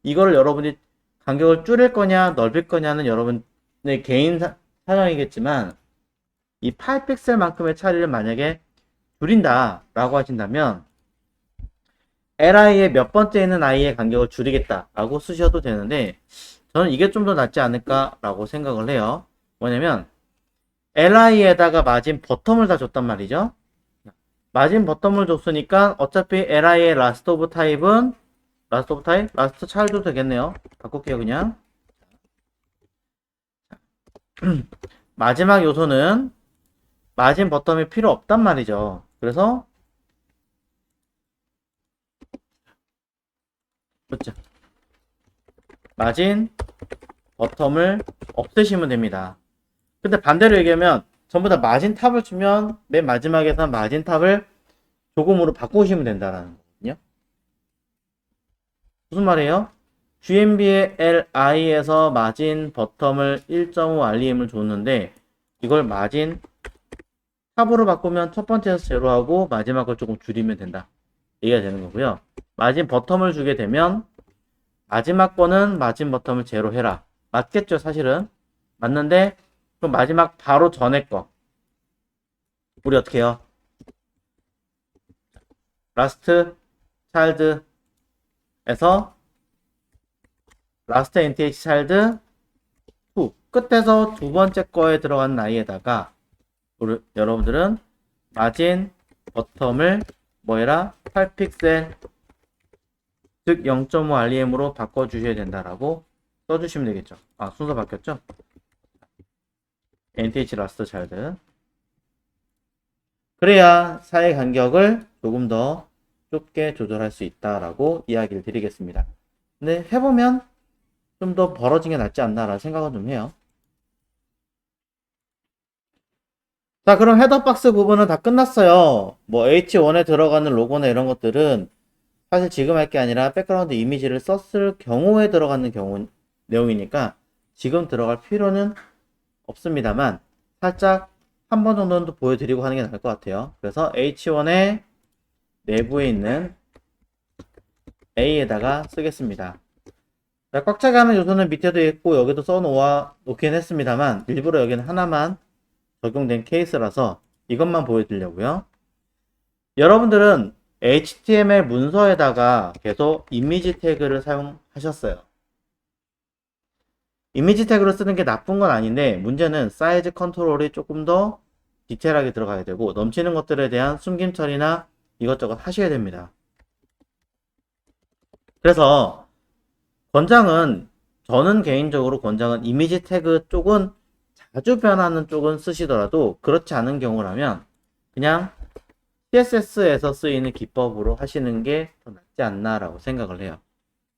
이거를 여러분이 간격을 줄일 거냐 넓힐 거냐는 여러분의 개인 사정이겠지만 이 8픽셀만큼의 차이를 만약에 줄인다 라고 하신다면 li의 몇 번째 있는 i의 간격을 줄이겠다 라고 쓰셔도 되는데 저는 이게 좀 더 낫지 않을까 라고 생각을 해요. 뭐냐면 li에다가 마진 버텀을 다 줬단 말이죠. 마진 버텀을 줬으니까 어차피 li의 last of type은 last child도 되겠네요. 바꿀게요 그냥. 마지막 요소는 마진 버텀이 필요 없단 말이죠. 그래서 그렇죠. 마진 버텀을 없애시면 됩니다. 근데 반대로 얘기하면 전부 다 마진 탑을 주면 맨 마지막에서 마진 탑을 조금으로 바꾸시면 된다는 거거든요. 무슨 말이에요? GMB의 LI에서 마진 버텀을 1.5 REM을 줬는데 이걸 마진 탑으로 바꾸면 첫 번째에서 제로하고 마지막 걸 조금 줄이면 된다. 얘기가 되는 거고요. 마진 버텀을 주게 되면 마지막 거는 마진 버텀을 제로 해라. 맞겠죠 사실은. 맞는데 그럼 마지막 바로 전에 거 우리 어떻게 해요? 라스트 차일드에서 라스트 NTH 차일드 2 끝에서 두 번째 거에 들어간 나이에다가 여러분들은 마진 버텀을 뭐해라? 8픽셀 즉 0.5 REM으로 바꿔주셔야 된다라고 써주시면 되겠죠. 아 순서 바뀌었죠? NTH 라스트 차일드 그래야 사이 간격을 조금 더 좁게 조절할 수 있다라고 이야기를 드리겠습니다. 근데 해보면 좀 더 벌어진 게 낫지 않나라는 생각은 좀 해요. 자 그럼 헤더박스 부분은 다 끝났어요. 뭐 H1에 들어가는 로고나 이런 것들은 사실 지금 할 게 아니라 백그라운드 이미지를 썼을 경우에 들어가는 내용이니까 지금 들어갈 필요는 없습니다만 살짝 한 번 정도는 또 보여드리고 하는 게 나을 것 같아요. 그래서 H1의 내부에 있는 A에다가 쓰겠습니다. 꽉 차게 하는 요소는 밑에도 있고 여기도 써놓긴 했습니다만 일부러 여기는 하나만 적용된 케이스라서 이것만 보여드리려고요. 여러분들은 HTML 문서에다가 계속 이미지 태그를 사용하셨어요. 이미지 태그를 쓰는 게 나쁜 건 아닌데 문제는 사이즈 컨트롤이 조금 더 디테일하게 들어가야 되고 넘치는 것들에 대한 숨김 처리나 이것저것 하셔야 됩니다. 그래서 저는 개인적으로 권장은 이미지 태그 쪽은 자주 변하는 쪽은 쓰시더라도 그렇지 않은 경우라면 그냥 CSS에서 쓰이는 기법으로 하시는 게 더 낫지 않나라고 생각을 해요.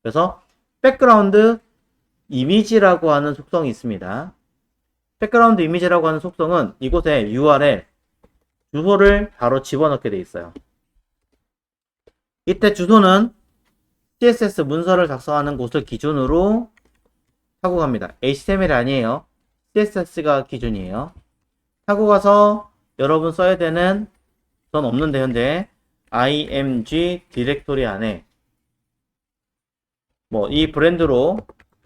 그래서 백그라운드 이미지라고 하는 속성이 있습니다. 백그라운드 이미지라고 하는 속성은 이곳에 URL 주소를 바로 집어넣게 돼 있어요. 이때 주소는 CSS 문서를 작성하는 곳을 기준으로 하고 갑니다. HTML이 아니에요. CSS가 기준이에요. 하고 가서 여러분 써야 되는, 전 없는데 현재 img 디렉토리 안에 뭐 이 브랜드로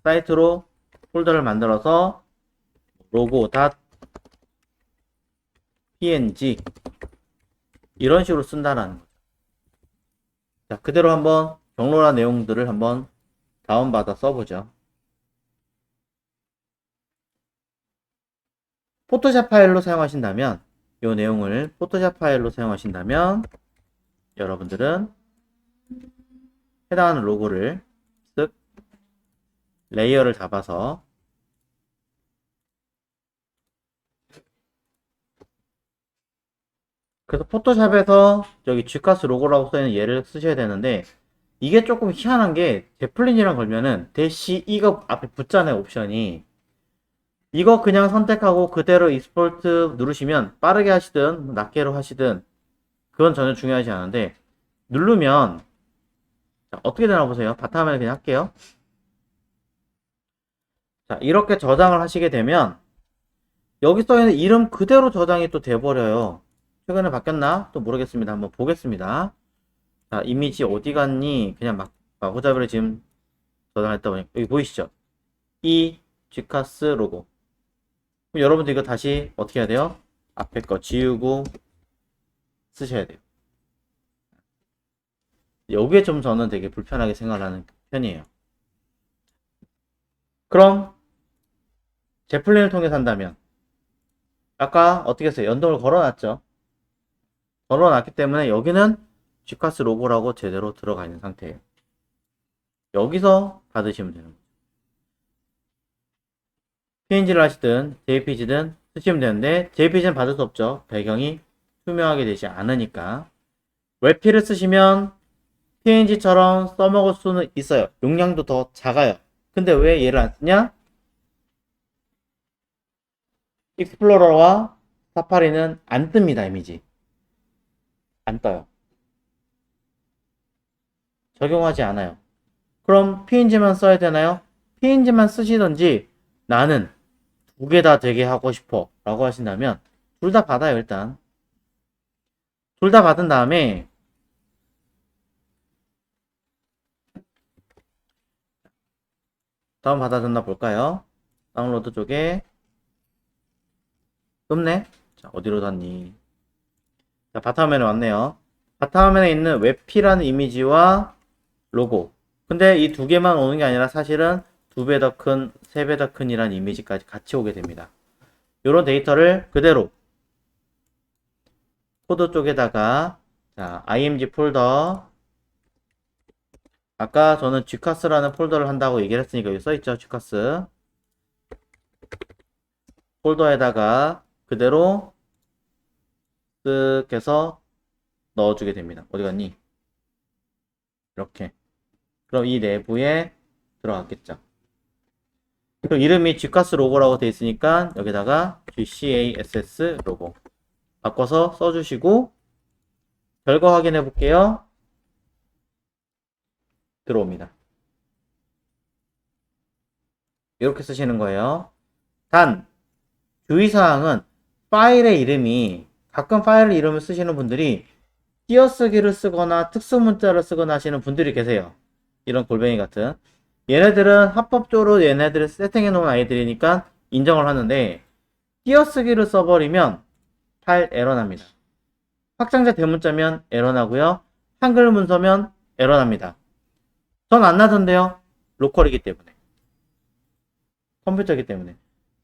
사이트로 폴더를 만들어서 logo.png 이런 식으로 쓴다라는 거죠. 자, 그대로 한번 경로나 내용들을 한번 다운받아 써보죠. 포토샵 파일로 사용하신다면, 이 내용을 포토샵 파일로 사용하신다면 여러분들은 해당하는 로고를 쓱 레이어를 잡아서 그래서 포토샵에서 여기 Gcast 로고라고 써있는 얘를 쓰셔야 되는데, 이게 조금 희한한 게 제플린이랑 걸면은 대시 이거 앞에 붙잖아요, 옵션이. 이거 그냥 선택하고 그대로 익스포트 누르시면 빠르게 하시든 낮게로 하시든 그건 전혀 중요하지 않은데, 누르면 자, 어떻게 되나 보세요. 바탕화면에 그냥 할게요. 자, 이렇게 저장을 하시게 되면 여기 써있는 이름 그대로 저장이 또 돼버려요. 최근에 바뀌었나? 또 모르겠습니다. 한번 보겠습니다. 자, 이미지 어디 갔니? 그냥 막 마구잡이로 지금 저장했다 보니까 여기 보이시죠? 이 Gcast 로고. 그럼 여러분들 이거 다시 어떻게 해야 돼요? 앞에 거 지우고 쓰셔야 돼요. 여기에 좀 저는 되게 불편하게 생각하는 편이에요. 그럼 제플린을 통해서 한다면 아까 어떻게 했어요? 연동을 걸어놨죠. 걸어놨기 때문에 여기는 Gcast 로고라고 제대로 들어가 있는 상태예요. 여기서 받으시면 되는 거예요. PNG를 하시든 JPG든 쓰시면 되는데 JPG는 받을 수 없죠. 배경이 투명하게 되지 않으니까. 웹피를 쓰시면 PNG처럼 써먹을 수는 있어요. 용량도 더 작아요. 근데 왜 얘를 안 쓰냐? 익스플로러와 사파리는 안 뜹니다. 이미지 안 떠요. 적용하지 않아요. 그럼 PNG만 써야 되나요? PNG만 쓰시던지 나는 두 개 다 되게 하고 싶어 라고 하신다면 둘 다 받아요. 일단 둘 다 받은 다음에 다운 받아졌나 볼까요? 다운로드 쪽에 없네. 자, 어디로 닿니? 자, 바탕화면에 왔네요. 바탕화면에 있는 웹피라는 이미지와 로고. 근데 이 두 개만 오는 게 아니라 사실은 두 배 더 큰, 세 배 더 큰이라는 이미지까지 같이 오게 됩니다. 이런 데이터를 그대로 코드 쪽에다가 자, img 폴더, 아까 저는 Gcast라는 폴더를 한다고 얘기를 했으니까 여기 써있죠. Gcast 폴더에다가 그대로 쓱 해서 넣어주게 됩니다. 어디 갔니? 이렇게. 그럼 이 내부에 들어갔겠죠. 그럼 이름이 Gcast 로고라고 되어 있으니까 여기다가 GCASS 로고 바꿔서 써주시고 결과 확인해 볼게요. 들어옵니다. 이렇게 쓰시는 거예요. 단 주의사항은 파일의 이름이, 가끔 파일 이름을 쓰시는 분들이 띄어쓰기를 쓰거나 특수문자를 쓰거나 하시는 분들이 계세요. 이런 골뱅이 같은. 얘네들은 합법적으로 얘네들을 세팅해 놓은 아이들이니까 인정을 하는데 띄어쓰기를 써버리면 파일 에러 납니다. 확장자 대문자면 에러 나고요. 한글 문서면 에러 납니다. 전 안 나던데요. 로컬이기 때문에. 컴퓨터이기 때문에.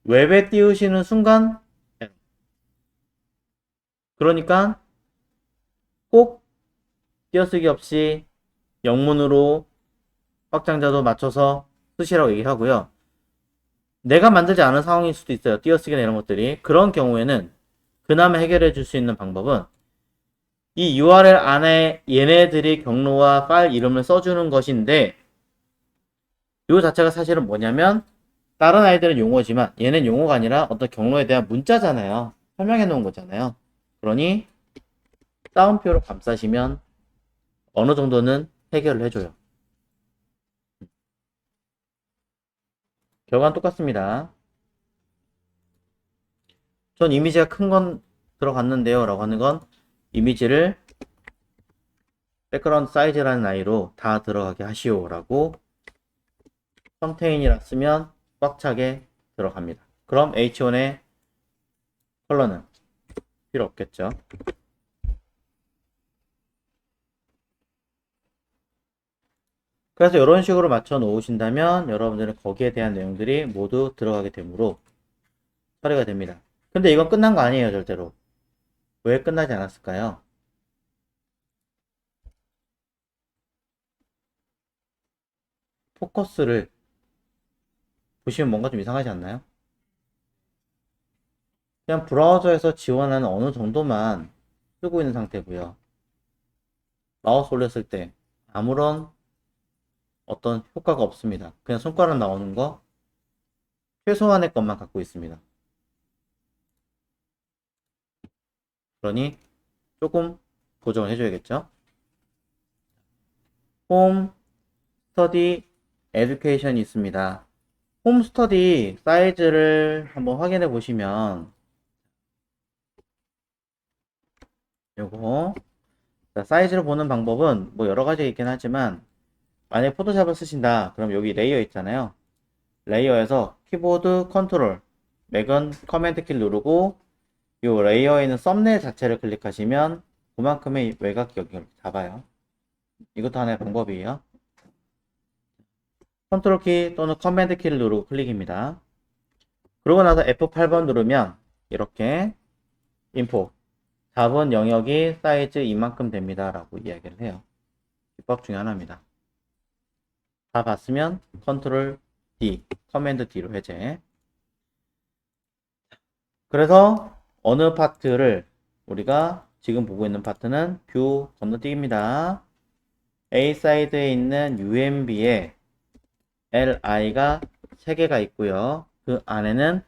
웹에 띄우시는 순간 에러. 그러니까 꼭 띄어쓰기 없이 영문으로 확장자도 맞춰서 쓰시라고 얘기를 하고요. 내가 만들지 않은 상황일 수도 있어요. 띄어쓰기나 이런 것들이. 그런 경우에는 그나마 해결해 줄 수 있는 방법은 이 URL 안에 얘네들이 경로와 파일 이름을 써주는 것인데 이 자체가 사실은 뭐냐면 다른 아이들은 용어지만 얘는 용어가 아니라 어떤 경로에 대한 문자잖아요. 설명해 놓은 거잖아요. 그러니 따옴표로 감싸시면 어느 정도는 해결을 해줘요. 결과는 똑같습니다. 전 이미지가 큰 건 들어갔는데요 라고 하는 건 이미지를 백그라운드 사이즈라는 아이로 다 들어가게 하시오 라고 컨테인이라 쓰면 꽉 차게 들어갑니다. 그럼 H1의 컬러는 필요 없겠죠. 그래서 이런 식으로 맞춰 놓으신다면 여러분들은 거기에 대한 내용들이 모두 들어가게 되므로 처리가 됩니다. 근데 이건 끝난 거 아니에요, 절대로. 왜 끝나지 않았을까요? 포커스를 보시면 뭔가 좀 이상하지 않나요? 그냥 브라우저에서 지원하는 어느 정도만 쓰고 있는 상태고요. 마우스 올렸을 때 아무런 어떤 효과가 없습니다. 그냥 손가락 나오는 거 최소한의 것만 갖고 있습니다. 그러니 조금 보정을 해줘야겠죠. 홈 스터디 에듀케이션이 있습니다. 홈 스터디 사이즈를 한번 확인해 보시면 요거 사이즈를 보는 방법은 뭐 여러 가지 있긴 하지만 만약에 포토샵을 쓰신다 그럼 여기 레이어 있잖아요. 레이어에서 키보드 컨트롤 맥은 커맨드 키를 누르고 이 레이어에 있는 썸네일 자체를 클릭하시면 그만큼의 외곽 여기를 잡아요. 이것도 하나의 방법이에요. 컨트롤 키 또는 커맨드 키를 누르고 클릭입니다. 그러고 나서 F8번 누르면 이렇게 인포 잡은 영역이 사이즈 이만큼 됩니다 라고 이야기를 해요. 기법 중에 하나입니다. 다 봤으면 컨트롤 D 커맨드 D로 해제. 그래서 어느 파트를 우리가 지금 보고 있는 파트는 뷰 건너뛰기입니다. A 사이드에 있는 UMB에 LI가 3개가 있고요. 그 안에는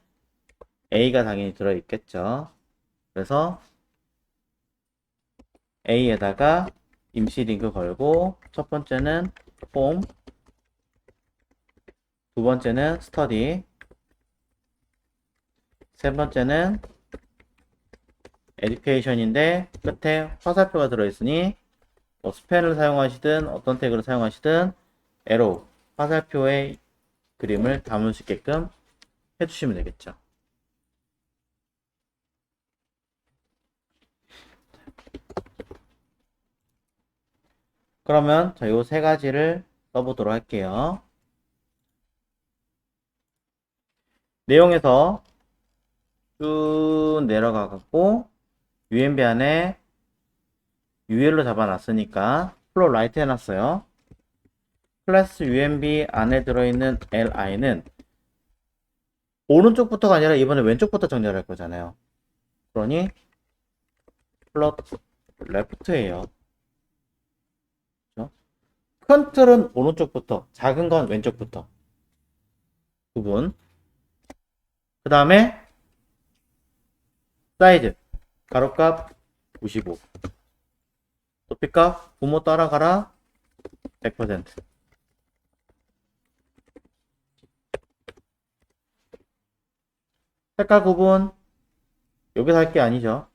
A가 당연히 들어있겠죠. 그래서 A에다가 임시 링크 걸고 첫 번째는 홈, 두 번째는 스터디, 세 번째는 에듀케이션인데 끝에 화살표가 들어있으니 뭐 스펜을 사용하시든 어떤 태그를 사용하시든 에로우, 화살표의 그림을 담을 수 있게끔 해주시면 되겠죠. 그러면 자, 요 세 가지를 써보도록 할게요. 내용에서 쭉 내려가 갖고 UMB 안에 UL로 잡아놨으니까 플로 라이트 해놨어요. 클래스 UMB 안에 들어있는 LI는 오른쪽부터가 아니라 이번에 왼쪽부터 정렬할 거잖아요. 그러니 플롯 레프트예요. 큰 틀은 오른쪽부터, 작은 건 왼쪽부터. 부분. 그 다음에 사이즈 가로값 95, 높이값 부모 따라가라 100%. 색깔 구분 여기서 할 게 아니죠.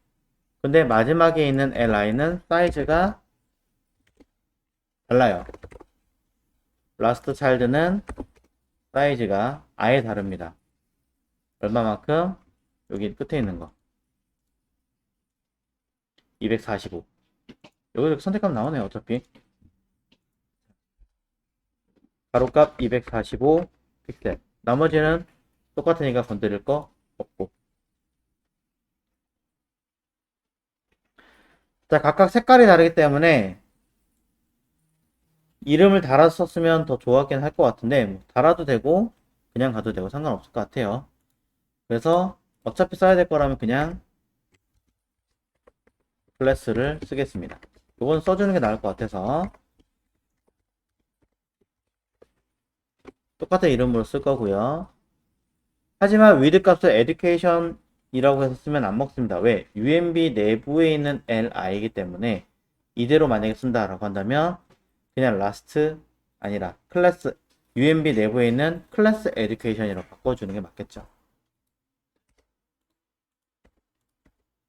근데 마지막에 있는 LI는 사이즈가 달라요. 라스트 차일드는 사이즈가 아예 다릅니다. 얼마만큼? 여기 끝에 있는 거 245. 여기서 선택하면 나오네요. 어차피 가로값 245 픽셀. 나머지는 똑같으니까 건드릴 거 없고. 자, 각각 색깔이 다르기 때문에 이름을 달아서 썼으면 더 좋았긴 할 것 같은데 뭐 달아도 되고 그냥 가도 되고 상관없을 것 같아요. 그래서 어차피 써야 될 거라면 그냥 클래스를 쓰겠습니다. 이건 써주는 게 나을 것 같아서 똑같은 이름으로 쓸 거고요. 하지만 with 값을 education이라고 해서 쓰면 안 먹습니다. 왜? UMB 내부에 있는 li이기 때문에 이대로 만약에 쓴다라고 한다면 그냥 last 아니라 클래스 UMB 내부에 있는 클래스 education이라고 바꿔주는 게 맞겠죠.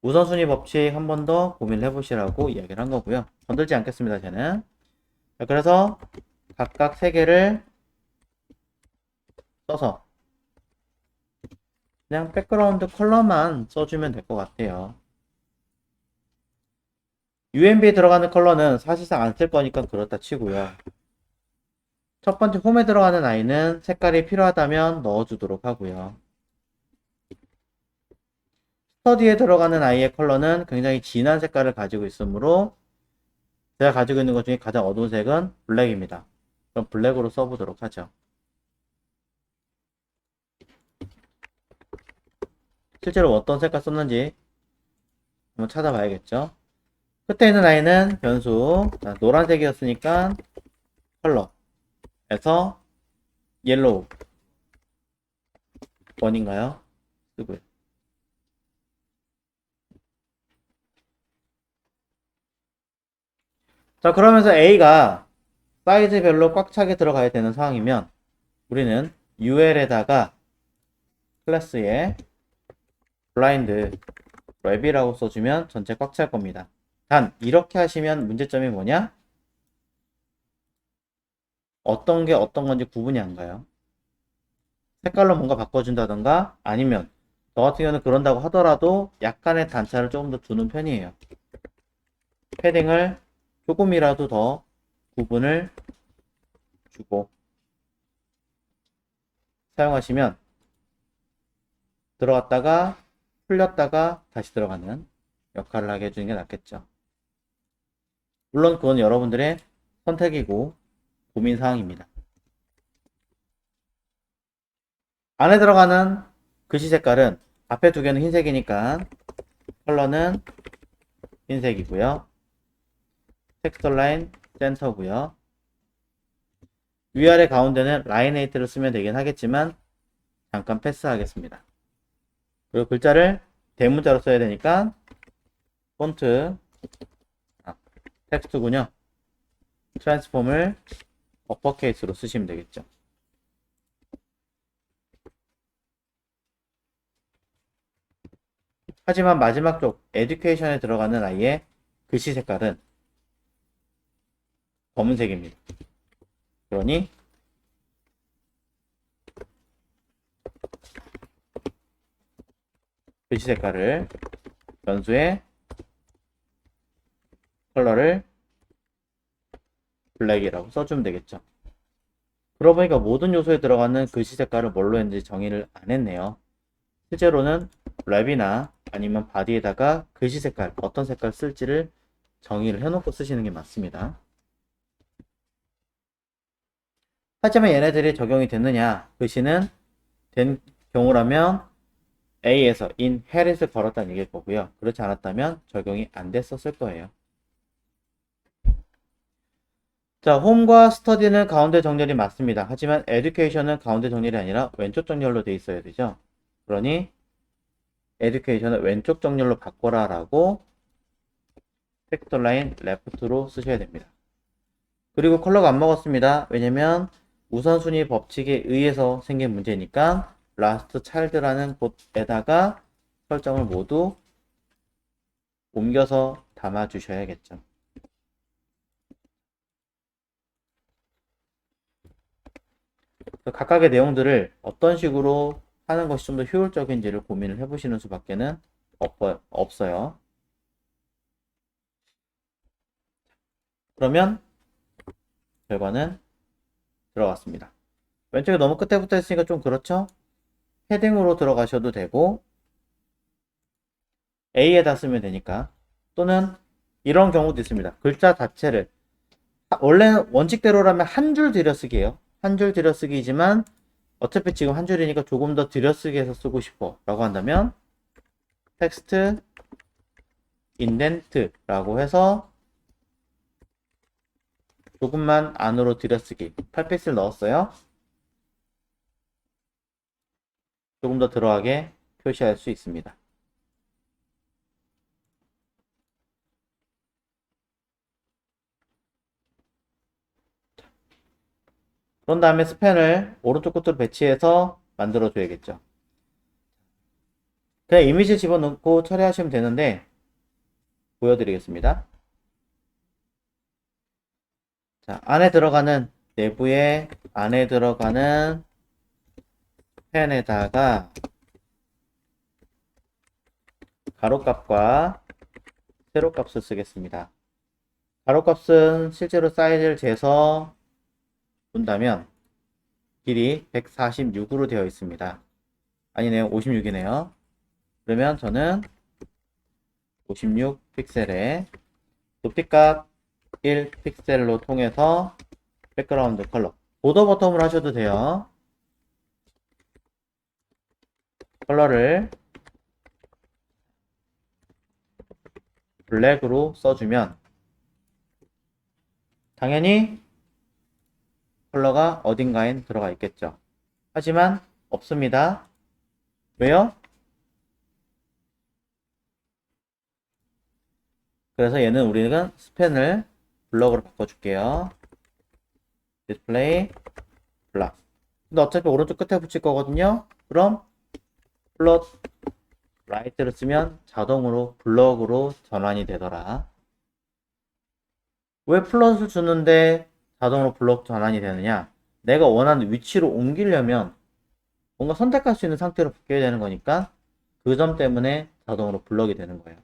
우선순위 법칙 한 번 더 고민을 해보시라고 이야기를 한 거고요. 건들지 않겠습니다, 저는. 자, 그래서 각각 3개를 써서 그냥 백그라운드 컬러만 써주면 될 것 같아요. UMB에 들어가는 컬러는 사실상 안 쓸 거니까 그렇다 치고요. 첫 번째 홈에 들어가는 아이는 색깔이 필요하다면 넣어주도록 하고요. 스터디에 들어가는 아이의 컬러는 굉장히 진한 색깔을 가지고 있으므로 제가 가지고 있는 것 중에 가장 어두운 색은 블랙입니다. 그럼 블랙으로 써보도록 하죠. 실제로 어떤 색깔 썼는지 한번 찾아봐야겠죠. 끝에 있는 아이는 변수 노란색이었으니까 컬러에서 옐로우 원인가요? 쓰고요. 자, 그러면서 A가 사이즈별로 꽉 차게 들어가야 되는 상황이면 우리는 UL에다가 클래스에 블라인드 랩이라고 써주면 전체 꽉 찰 겁니다. 단 이렇게 하시면 문제점이 뭐냐? 어떤 게 어떤 건지 구분이 안 가요. 색깔로 뭔가 바꿔준다던가 아니면 저 같은 경우는 그런다고 하더라도 약간의 단차를 조금 더 두는 편이에요. 패딩을 조금이라도 더 구분을 주고 사용하시면 들어갔다가 풀렸다가 다시 들어가는 역할을 하게 해주는 게 낫겠죠. 물론 그건 여러분들의 선택이고 고민사항입니다. 안에 들어가는 글씨 색깔은 앞에 두 개는 흰색이니까 컬러는 흰색이고요. 텍스처 라인 센터고요. 위아래 가운데는 라인에이트를 쓰면 되긴 하겠지만 잠깐 패스하겠습니다. 그리고 글자를 대문자로 써야 되니까 폰트 텍스트군요. 트랜스폼을 어퍼케이스로 쓰시면 되겠죠. 하지만 마지막 쪽 에듀케이션에 들어가는 아이의 글씨 색깔은 검은색입니다. 그러니 글씨 색깔을 변수에 컬러를 블랙이라고 써주면 되겠죠. 그러고 보니까 모든 요소에 들어가는 글씨 색깔을 뭘로 했는지 정의를 안 했네요. 실제로는 랩이나 아니면 바디에다가 글씨 색깔, 어떤 색깔 쓸지를 정의를 해놓고 쓰시는 게 맞습니다. 하지만 얘네들이 적용이 됐느냐? 글씨는 된 경우라면 A에서 inherit을 걸었다는 얘기일 거고요. 그렇지 않았다면 적용이 안 됐었을 거예요. 자, 홈과 스터디는 가운데 정렬이 맞습니다. 하지만 education은 가운데 정렬이 아니라 왼쪽 정렬로 돼 있어야 되죠. 그러니 education을 왼쪽 정렬로 바꿔라 라고 텍스트 라인 left로 쓰셔야 됩니다. 그리고 컬러가 안 먹었습니다. 왜냐면 우선순위 법칙에 의해서 생긴 문제니까 last child라는 곳에다가 설정을 모두 옮겨서 담아 주셔야겠죠. 각각의 내용들을 어떤 식으로 하는 것이 좀 더 효율적인지를 고민을 해보시는 수밖에는 없어요. 그러면 결과는 들어갔습니다. 왼쪽에 너무 끝에 붙어 있으니까 좀 그렇죠? 헤딩으로 들어가셔도 되고 A에다 쓰면 되니까 또는 이런 경우도 있습니다. 글자 자체를 원래는 원칙대로라면 한 줄 들여쓰기예요. 한 줄 들여쓰기이지만 어차피 지금 한 줄이니까 조금 더 들여쓰기 해서 쓰고 싶어 라고 한다면 텍스트 인덴트라고 해서 조금만 안으로 들여쓰기 8픽셀 넣었어요. 조금 더 들어가게 표시할 수 있습니다. 그런 다음에 스펜을 오른쪽 끝으로 배치해서 만들어 줘야겠죠. 그냥 이미지 집어넣고 처리하시면 되는데 보여드리겠습니다. 자, 내부에 안에 들어가는 펜에다가 가로값과 세로값을 쓰겠습니다. 가로값은 실제로 사이즈를 재서 본다면 길이 146으로 되어 있습니다. 아니네요. 56이네요. 그러면 저는 56 픽셀에 높이값 1 픽셀로 통해서 백그라운드 컬러 보더 버텀으로 하셔도 돼요. 컬러를 블랙으로 써주면 당연히 컬러가 어딘가엔 들어가 있겠죠. 하지만 없습니다. 왜요? 그래서 얘는 우리는 스펜을 블럭으로 바꿔줄게요. 디스플레이 블럭. 근데 어차피 오른쪽 끝에 붙일 거거든요. 그럼 플롯 라이트를 쓰면 자동으로 블럭으로 전환이 되더라. 왜 플롯을 주는데 자동으로 블럭 전환이 되느냐? 내가 원하는 위치로 옮기려면 뭔가 선택할 수 있는 상태로 바뀌어야 되는 거니까 그 점 때문에 자동으로 블럭이 되는 거예요.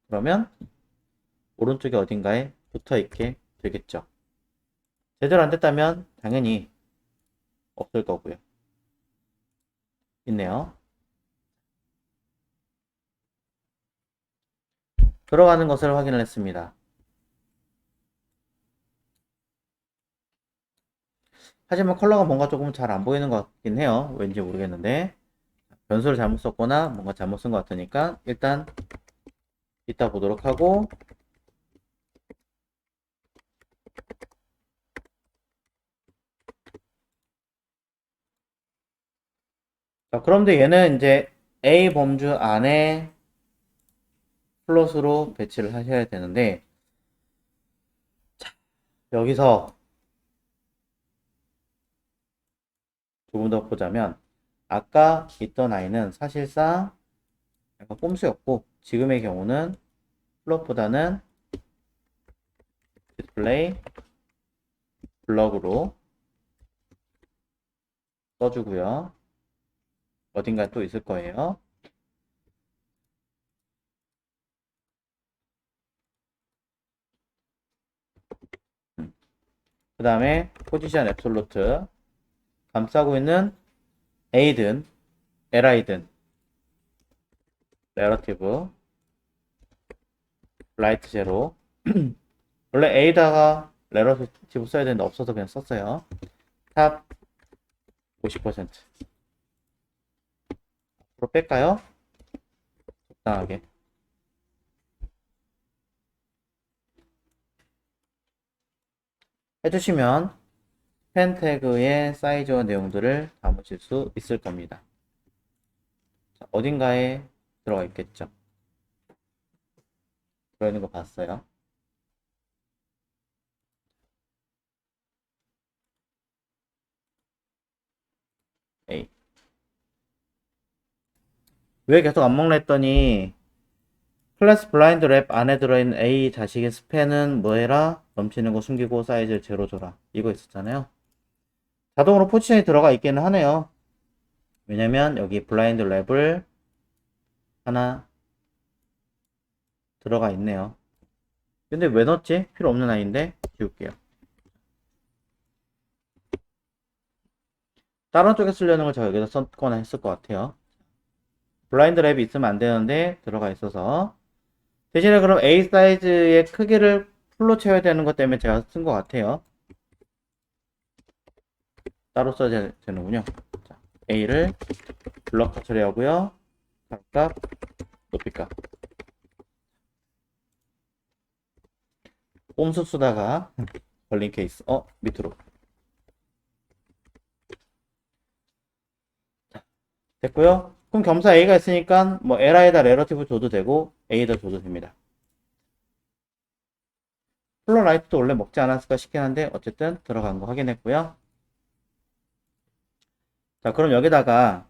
그러면 오른쪽에 어딘가에 붙어 있게 되겠죠. 제대로 안 됐다면 당연히 없을 거고요. 있네요. 들어가는 것을 확인을 했습니다. 하지만 컬러가 뭔가 조금 잘 안 보이는 것 같긴 해요. 왠지 모르겠는데 변수를 잘못 썼거나 뭔가 잘못 쓴 것 같으니까 일단 이따 보도록 하고 자, 그런데 얘는 이제 A 범주 안에 플롯으로 배치를 하셔야 되는데 자, 여기서 조금 더 보자면 아까 있던 아이는 사실상 약간 꼼수였고 지금의 경우는 플롯보다는 디스플레이 블럭으로 써주고요. 어딘가에 또 있을 거예요. 그 다음에 포지션 앱솔루트 감싸고 있는 A든 Li든 레러티브 라이트 제로 원래 A다가 레러티브 써야 되는데 없어서 그냥 썼어요. 탑 50% 앞으로 뺄까요? 적당하게 해주시면 펜 태그의 사이즈와 내용들을 담으실 수 있을 겁니다. 자, 어딘가에 들어가 있겠죠. 들어있는 거 봤어요. A. 왜 계속 안 먹나 했더니 클래스 블라인드 랩 안에 들어있는 A 자식의 스팬은 뭐해라? 넘치는 거 숨기고 사이즈를 제로 줘라. 이거 있었잖아요. 자동으로 포지션이 들어가 있기는 하네요. 왜냐면 여기 블라인드 랩을 하나 들어가 있네요. 근데 왜 넣었지? 필요 없는 아이인데 지울게요. 다른 쪽에 쓰려는 걸 제가 여기다 썼거나 했을 것 같아요. 블라인드 랩이 있으면 안 되는데 들어가 있어서 대신에 그럼 A 사이즈의 크기를 풀로 채워야 되는 것 때문에 제가 쓴 것 같아요. 따로 써야 되는군요. 자, A를 블럭 처리하고요. 각각 높이값 꼼수 쓰다가 걸린 케이스. 밑으로. 됐고요. 그럼 겸사 A가 있으니까 뭐 LI에다 레러티브 줘도 되고 A에다 줘도 됩니다. 플로라이트도 원래 먹지 않았을까 싶긴 한데 어쨌든 들어간 거 확인했고요. 자, 그럼 여기다가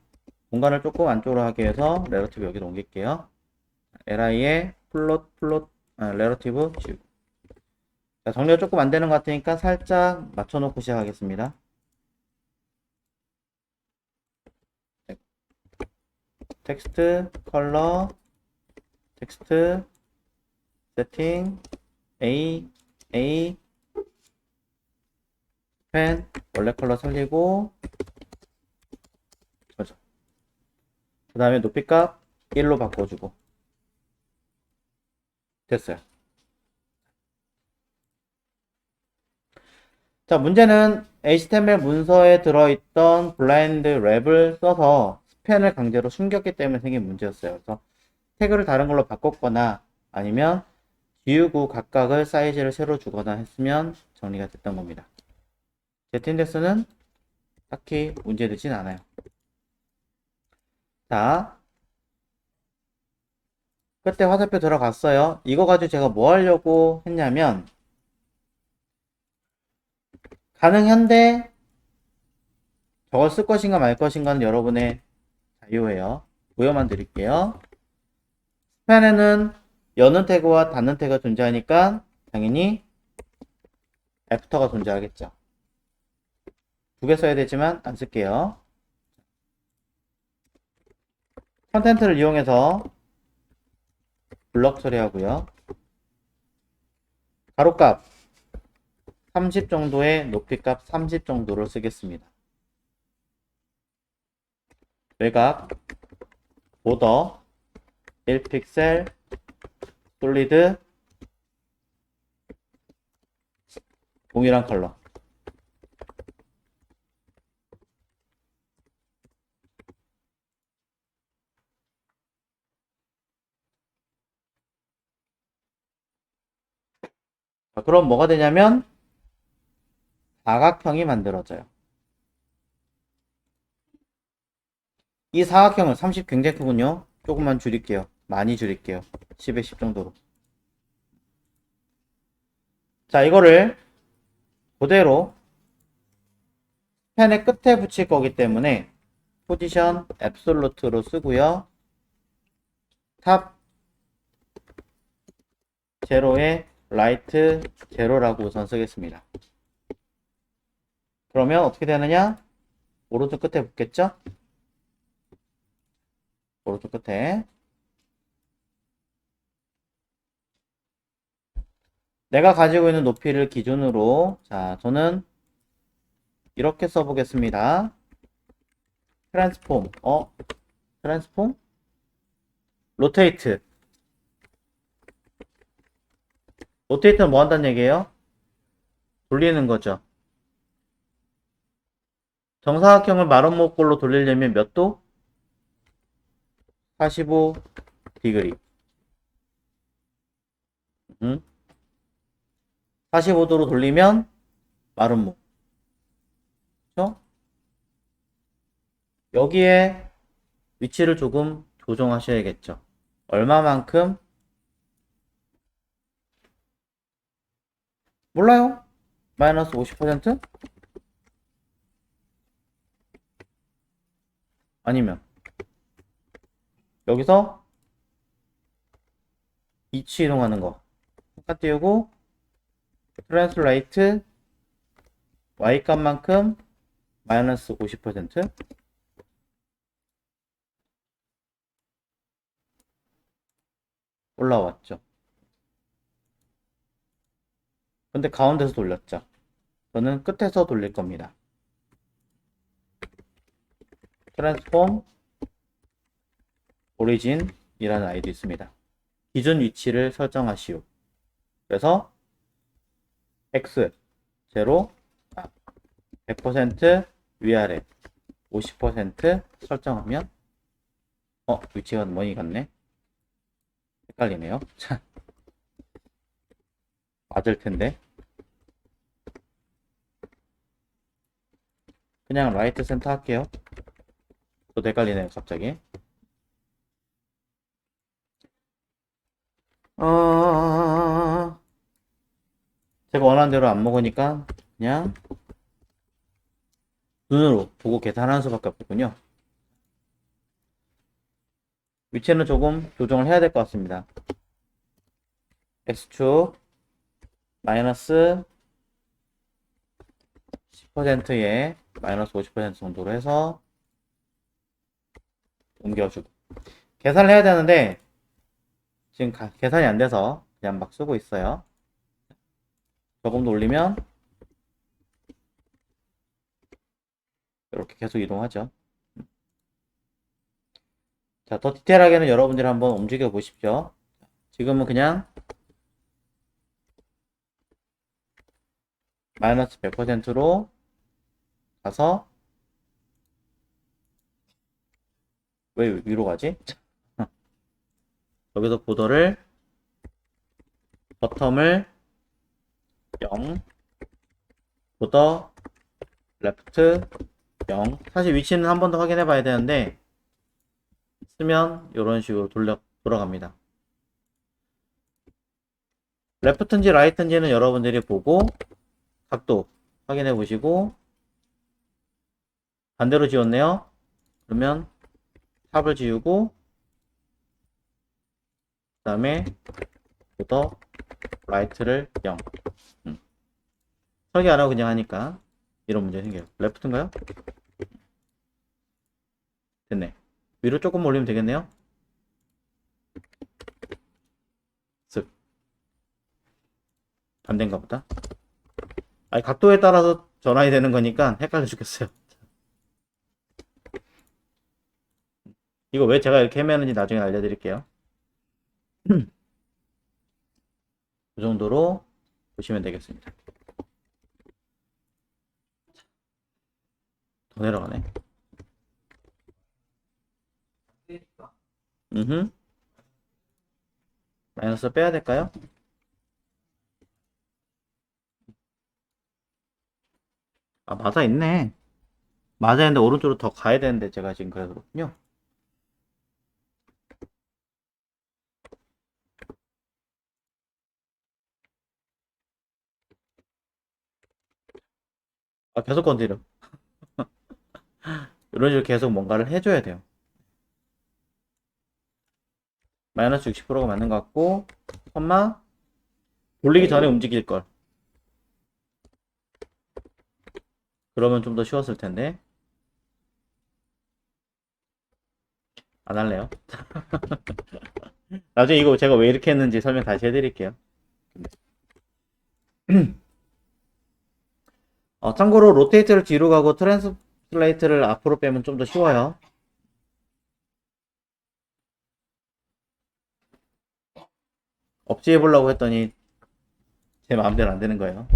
공간을 조금 안쪽으로 하기 위해서 레러티브 여기로 옮길게요. LI에 레러티브 지우고. 자, 정리가 조금 안 되는 것 같으니까 살짝 맞춰놓고 시작하겠습니다. 텍스트, 컬러, 텍스트, 세팅, A, 펜, 원래 컬러 살리고, 그죠. 그 다음에 높이값 1로 바꿔주고. 됐어요. 자, 문제는 HTML 문서에 들어있던 블라인드 랩을 써서 스펜을 강제로 숨겼기 때문에 생긴 문제였어요. 그래서 태그를 다른 걸로 바꿨거나 아니면 지우고 각각을 사이즈를 새로 주거나 했으면 정리가 됐던 겁니다. 제틴데스는 딱히 문제되진 않아요. 자, 그때 화살표 들어갔어요. 이거 가지고 제가 뭐 하려고 했냐면 가능한데 저걸 쓸 것인가 말 것인가는 여러분의 자유예요. 부여만 드릴게요. 스펜에는 여는 태그와 닫는 태그가 존재하니까 당연히 애프터가 존재하겠죠. 두 개 써야 되지만 안 쓸게요. 컨텐트를 이용해서 블럭 처리하고요. 가로값 30 정도에 높이값 30 정도를 쓰겠습니다. 외곽 보더 1픽셀 솔리드 동일한 컬러. 자, 그럼 뭐가 되냐면 사각형이 만들어져요. 이 사각형은 30 굉장히 크군요. 조금만 줄일게요. 많이 줄일게요. 10에 10 정도로. 자, 이거를 그대로 펜의 끝에 붙일 거기 때문에 포지션 앱솔루트로 쓰고요. 탑 제로에 라이트 제로라고 우선 쓰겠습니다. 그러면 어떻게 되느냐? 오른쪽 끝에 붙겠죠? 오른쪽 끝에. 내가 가지고 있는 높이를 기준으로, 자, 저는 이렇게 써보겠습니다. 트랜스폼, 트랜스폼? 로테이트. 로테이트는 뭐 한다는 얘기예요? 돌리는 거죠. 정사각형을 마름모꼴로 돌리려면 몇 도? 45 디그리. 45도로 돌리면 마름모. 그렇죠? 여기에 위치를 조금 조정하셔야겠죠. 얼마만큼? 몰라요. 마이너스 50%? 아니면 여기서 위치 이동하는 거 잠깐 띄우고 트랜슬레이트 y값만큼 마이너스 50% 올라왔죠. 근데 가운데서 돌렸죠. 저는 끝에서 돌릴 겁니다. 트랜스폼 오리진이라는 아이도 있습니다. 기준 위치를 설정하시오. 그래서 x 0 100% 위아래 50% 설정하면 위치가 뭐니 같네. 헷갈리네요. 자, 맞을 텐데. 그냥 라이트 센터 할게요. 또 헷갈리네요, 갑자기. 어, 제가 원하는 대로 안 먹으니까 그냥 눈으로 보고 계산하는 수밖에 없군요. 위치는 조금 조정을 해야 될 것 같습니다. X축 마이너스 10%에 마이너스 50% 정도로 해서 옮겨주고 계산을 해야 되는데 지금 계산이 안 돼서 그냥 막 쓰고 있어요. 조금 더 올리면 이렇게 계속 이동하죠. 자, 더 디테일하게는 여러분들이 한번 움직여 보십시오. 지금은 그냥 마이너스 100%로 가서 왜 위로 가지? 여기서 보더를 버텀을 0 보더 레프트 0 사실 위치는 한 번 더 확인해 봐야 되는데 쓰면 이런 식으로 돌아갑니다. 레프트인지 라이트인지는 여러분들이 보고 각도 확인해 보시고 반대로 지웠네요. 그러면 탑을 지우고 그 다음에 보더 라이트를 0 설계 안 하고 그냥 하니까 이런 문제 생겨요. 레프트인가요? 됐네. 위로 조금 올리면 되겠네요. 쓱. 반대인가 보다. 아니, 각도에 따라서 전환이 되는 거니까 헷갈려 죽겠어요. 이거 왜 제가 이렇게 헤매는지 나중에 알려드릴게요. 이 정도로 보시면 되겠습니다. 더 내려가네. 마이너스 빼야 될까요? 아, 맞아 있네. 맞아 있는데 오른쪽으로 더 가야 되는데 제가 지금 그래서 그렇군요. 아, 계속 건드려. 이런 식으로 계속 뭔가를 해줘야 돼요. 마이너스 60%가 맞는 것 같고, 컴마, 돌리기 전에 움직일 걸. 그러면 좀 더 쉬웠을 텐데. 안 할래요. 나중에 이거 제가 왜 이렇게 했는지 설명 다시 해드릴게요. 참고로 로테이트를 뒤로 가고 트랜스플레이트를 앞으로 빼면 좀 더 쉬워요. 없이 해보려고 했더니 제 마음대로 안 되는 거예요.